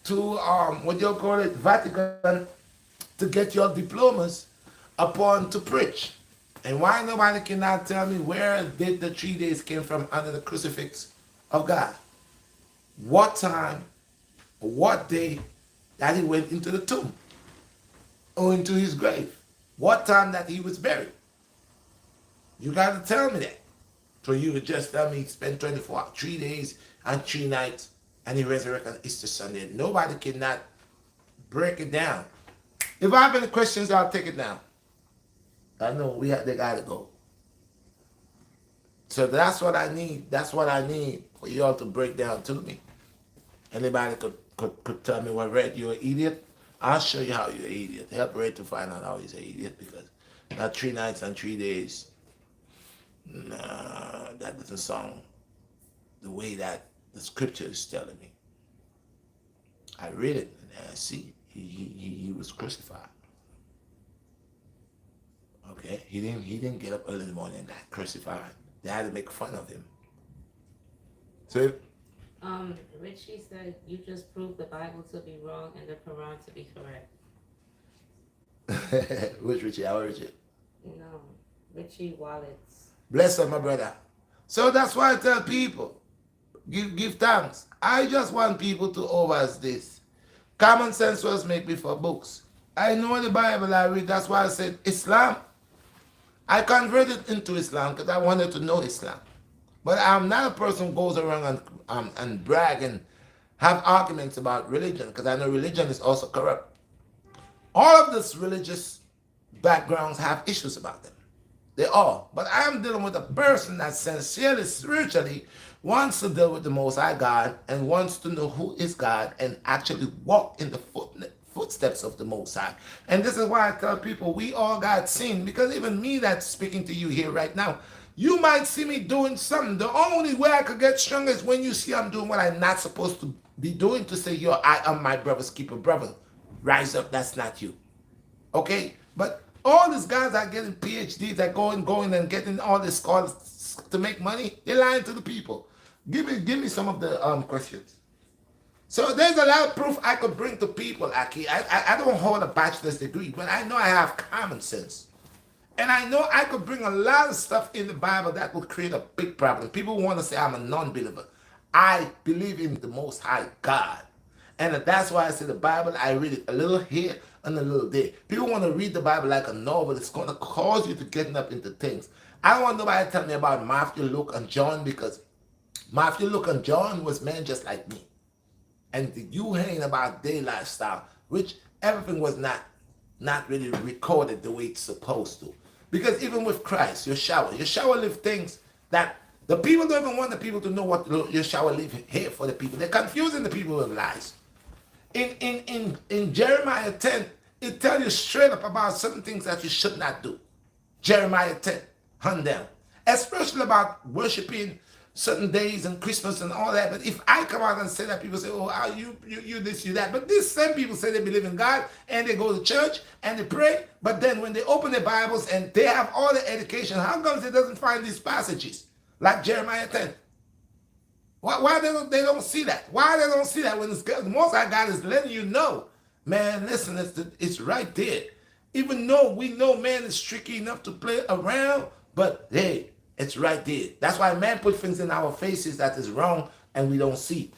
you call it, Vatican, to get your diplomas upon to preach. And why nobody cannot tell me where did the 3 days came from under the crucifix of God? What time, what day that he went into the tomb or into his grave? What time that he was buried? You got to tell me that. So you would just tell me he spent 24 hours, 3 days and 3 nights, and he resurrected on Easter Sunday. Nobody cannot break it down. If I have any questions, I'll take it down. I know they gotta go. So that's what I need. That's what I need for you all to break down to me. Anybody could tell me, well, Red, you're an idiot. I'll show you how you're an idiot. Help Red to find out how he's an idiot, because not 3 nights and 3 days. Nah, that doesn't sound the way that the scripture is telling me. I read it and I see he was crucified. Okay, he didn't get up early in the morning and got crucified. They had to make fun of him. So Richie said you just proved the Bible to be wrong and the Quran to be correct. which Richie? Our Richie? No, Richie Wallets. Bless up, my brother. So that's why I tell people, give thanks. I just want people to over this. Common sense was made before books. I know the Bible I read. That's why I said Islam. I converted into Islam because I wanted to know Islam. But I'm not a person who goes around and brag and have arguments about religion, because I know religion is also corrupt. All of these religious backgrounds have issues about them. They all. But I'm dealing with a person that sincerely, spiritually wants to deal with the Most High God and wants to know who is God and actually walk in the footsteps of the Most High. And this is why I tell people we all got sin, because even me that's speaking to you here right now, you might see me doing something. The only way I could get stronger is when you see I'm doing what I'm not supposed to be doing, to say, yo, I am my brother's keeper. Brother, rise up, that's not you. Okay? But all these guys are getting PhDs, that going and getting all these scholars to make money. They're lying to the people. Give me some of the questions. So there's a lot of proof I could bring to people, Aki. I don't hold a bachelor's degree, but I know I have common sense. And I know I could bring a lot of stuff in the Bible that would create a big problem. People want to say I'm a non-believer. I believe in the Most High God. And that's why I say the Bible, I read it a little here and a little there. People want to read the Bible like a novel. It's going to cause you to get up into things. I don't want nobody to tell me about Matthew, Luke, and John, because Matthew, Luke, and John was men just like me. And you hang about their lifestyle, which everything was not really recorded the way it's supposed to. Because even with Christ, Yeshua lived things that The people don't even want the people to know what Yeshua live here for the people. They're confusing the people with lies. In Jeremiah 10, it tells you straight up about certain things that you should not do. Jeremiah 10, hunt down. Especially about worshiping certain days and Christmas and all that. But if I come out and say that, people say, oh, you this, you that. But these same people say they believe in God and they go to church and they pray. But then when they open their Bibles and they have all the education, how come they doesn't find these passages? Like Jeremiah 10. Why they don't see that? Why they don't see that when the Most High God is letting you know, man, listen, it's right there. Even though we know man is tricky enough to play around, but hey, it's right there. That's why man put things in our faces that is wrong and we don't see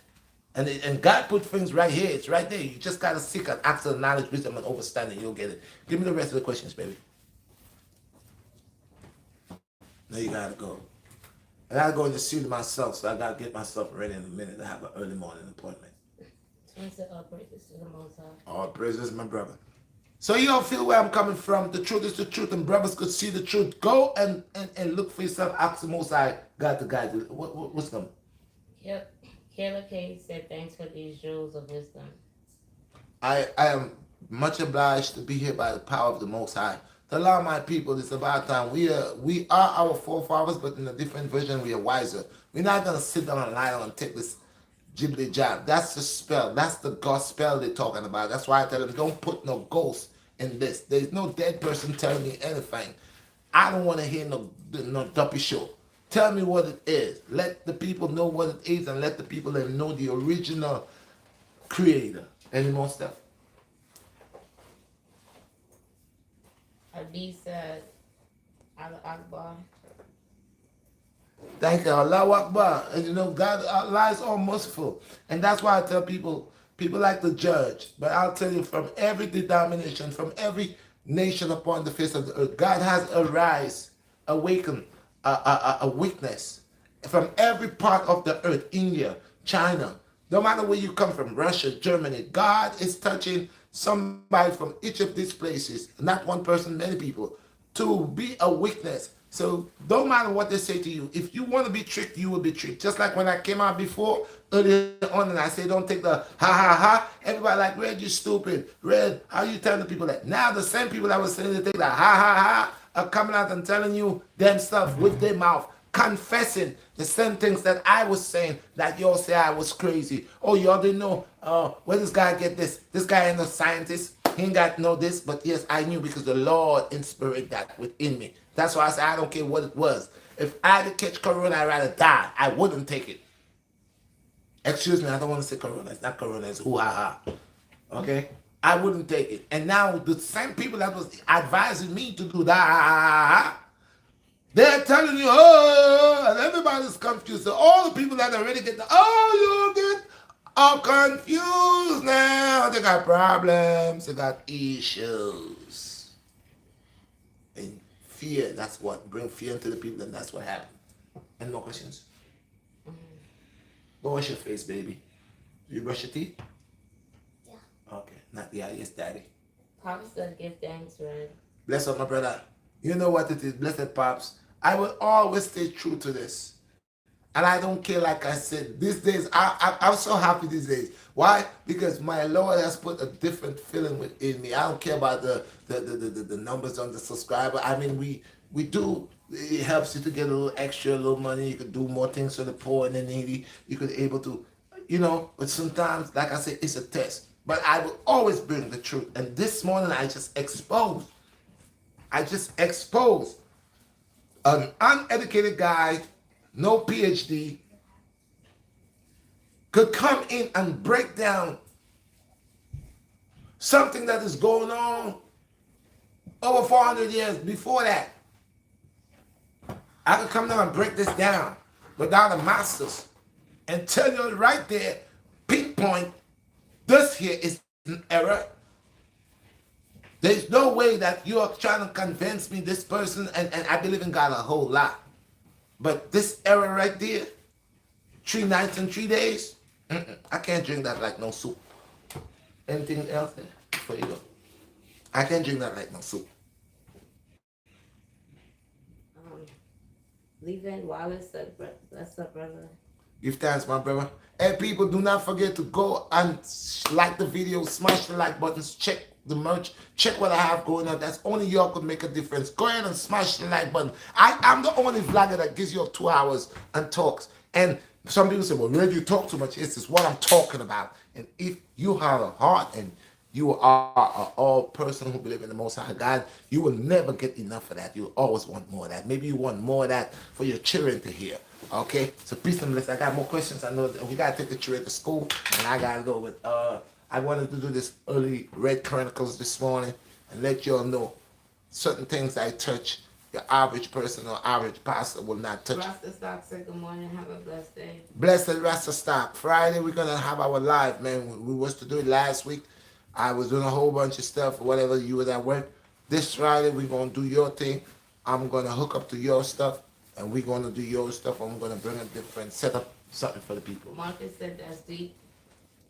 it. And God put things right here. It's right there. You just got to seek an access of knowledge, wisdom, and understanding. You'll get it. Give me the rest of the questions, baby. Now you got to go. I gotta go in the suit myself, so I gotta get myself ready in a minute to have an early morning appointment. All praises to the Most High. All praises, my brother. So you don't feel where I'm coming from. The truth is the truth, and brothers could see the truth. Go and look for yourself. Ask the Most High God to guide you. What's coming? Yep. Kayla K said, thanks for these jewels of wisdom. I am much obliged to be here by the power of the Most High. To allow my people, it's about time. We are our forefathers, but in a different version, we are wiser. We're not going to sit down and lie down and take this jibbly jab. That's the spell. That's the gospel they're talking about. That's why I tell them, don't put no ghost in this. There's no dead person telling me anything. I don't want to hear no duppy show. Tell me what it is. Let the people know what it is, and let the people that know the original creator. Any more stuff? Adi said, Allah Akbar. Thank you, Allahu Akbar. And you know, God, Allah is all merciful. And that's why I tell people like to judge. But I'll tell you, from every denomination, from every nation upon the face of the earth, God has awakened a weakness. From every part of the earth, India, China, no matter where you come from, Russia, Germany, God is touching somebody from each of these places, not one person, many people, to be a witness. So don't matter what they say to you. If you want to be tricked, you will be tricked. Just like when I came out before, earlier on, and I say, don't take the ha ha ha. Everybody like, Red, you stupid. Red, how you telling the people that? Now the same people that was saying they take the ha ha ha are coming out and telling you them stuff with their mouth, confessing the same things that I was saying, that y'all say I was crazy. Oh, y'all didn't know, where this guy get this? This guy ain't no scientist. He ain't got no this, but yes, I knew because the Lord inspired that within me. That's why I said I don't care what it was. If I had to catch corona, I'd rather die. I wouldn't take it. Excuse me, I don't want to say corona. It's not corona, it's hoo-ha-ha. Okay? I wouldn't take it. And now the same people that was advising me to do that, they're telling you, oh, and everybody's confused. So all the people that already get you get all confused now. They got problems. They got issues. And fear, that's what bring fear into the people, and that's what happened. Any more questions? Go wash your face, baby. You brush your teeth? Yeah. Okay. Not yet. Yes, daddy. Papa said, give thanks, Red. Bless up, my brother. You know what it is, blessed Pops. I will always stay true to this. And I don't care, like I said, these days, I'm so happy these days. Why? Because my Lord has put a different feeling within me. I don't care about the numbers on the subscriber. I mean, we do, it helps you to get a little extra, a little money. You could do more things for the poor and the needy. You could able to, but sometimes, like I said, it's a test. But I will always bring the truth. And this morning, I just exposed an uneducated guy, no PhD, could come in and break down something that is going on over 400 years before that. I could come down and break this down without a master's and tell you right there, pinpoint, this here is an error. There's no way that you are trying to convince me this person, and I believe in God a whole lot. But this error right there, 3 nights and 3 days, I can't drink that like no soup. Anything else there before you go? I can't drink that like no soup. Leaving Wallace said, "Bless up, brother." Give thanks, my brother. Hey, people, do not forget to go and like the video, smash the like buttons, check the merch, check what I have going on. That's only y'all could make a difference. Go ahead and smash the like button. I'm the only vlogger that gives you 2 hours and talks. And some people say, well, where do you talk too much? It's just what I'm talking about. And if you have a heart and you are an all person who believe in the Most High God, you will never get enough of that. You always want more of that. Maybe you want more of that for your children to hear. Okay, so peace and blessings. I got more questions. I know that we gotta take the children to school, and I gotta go with. I wanted to do this early Red Chronicles this morning and let y'all know certain things I touch. Your average person or average pastor will not touch. Rasta Stock said, "Good morning. Have a blessed day." Blessed Rasta Stock. Friday we're gonna have our live, man. We was to do it last week. I was doing a whole bunch of stuff, whatever you was at work. This Friday we're gonna do your thing. I'm gonna hook up to your stuff, and we're gonna do your stuff. I'm gonna bring a different setup, something for the people. Marcus said, "That's deep."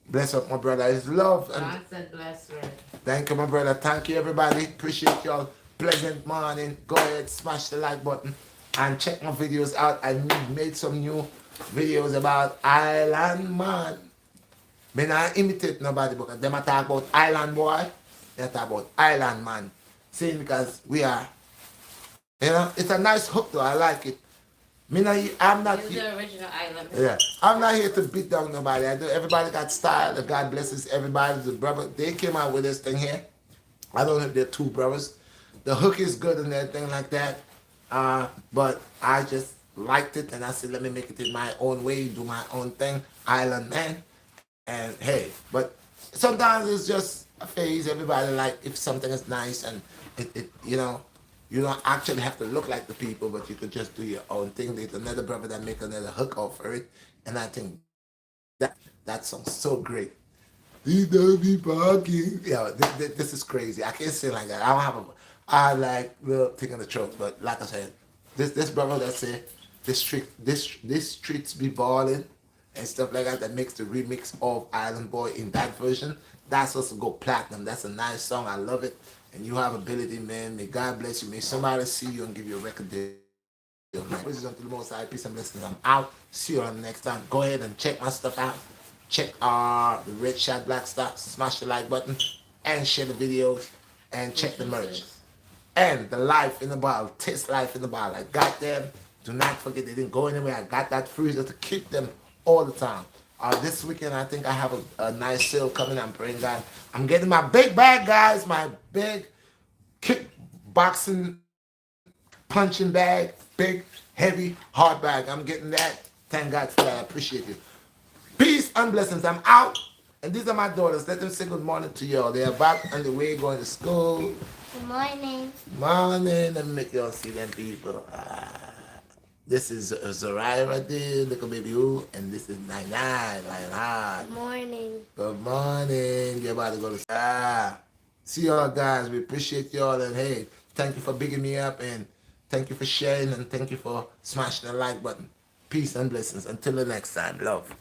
Bless up, my brother. It's love. And John said, "Bless red." thank you, my brother. Thank you, everybody. Appreciate y'all. Pleasant morning. Go ahead, smash the like button, and check my videos out. I made some new videos about Island Man. Me not imitate nobody because them a talk about Island Boy. They talk about Island Man. See, because we are, it's a nice hook though. I like it. I'm not. You're the original island. Yeah, I'm not here to beat down nobody. I do. Everybody got style. The God blesses everybody. The brother, they came out with this thing here. I don't know if they're two brothers. The hook is good and everything like that. But I just liked it and I said, let me make it in my own way, do my own thing. Island Man. And hey, but sometimes it's just a phase. Everybody like if something is nice and you don't actually have to look like the people, but you could just do your own thing. There's another brother that make another hook off for it, and I think that song's so great. He don't be parking. Yeah, this is crazy. I can't sing like that. I like real thing in the throat, but like I said, this brother that say this streets be balling and stuff like that makes the remix of Island Boy in that version. That's supposed to go platinum. That's a nice song. I love it. And you have ability, man. May God bless you. May somebody see you and give you a record deal. Praises unto the Most High. Peace and blessings. I'm out. See you on the next time. Go ahead and check my stuff out. Check the Redshot BlackStar. Smash the like button and share the videos and check the merch. And the life in the bottle. Taste life in the bottle. I got them. Do not forget they didn't go anywhere. I got that freezer to keep them all the time. This weekend I think I have a nice sale coming. I'm praying God. I'm getting my big bag, guys. My big kickboxing punching bag. Big, heavy, hard bag. I'm getting that. Thank God for that. I appreciate it. Peace and blessings. I'm out. And these are my daughters. Let them say good morning to y'all. They are back on the way going to school. Good morning. Morning. Let me make y'all see them people. This is Zariah right there, little baby who, and this is Nine Nine, Lion Heart. Good morning. Good morning. You're about to go to see y'all guys. We appreciate y'all and hey, thank you for bigging me up and thank you for sharing and thank you for smashing the like button. Peace and blessings. Until the next time. Love.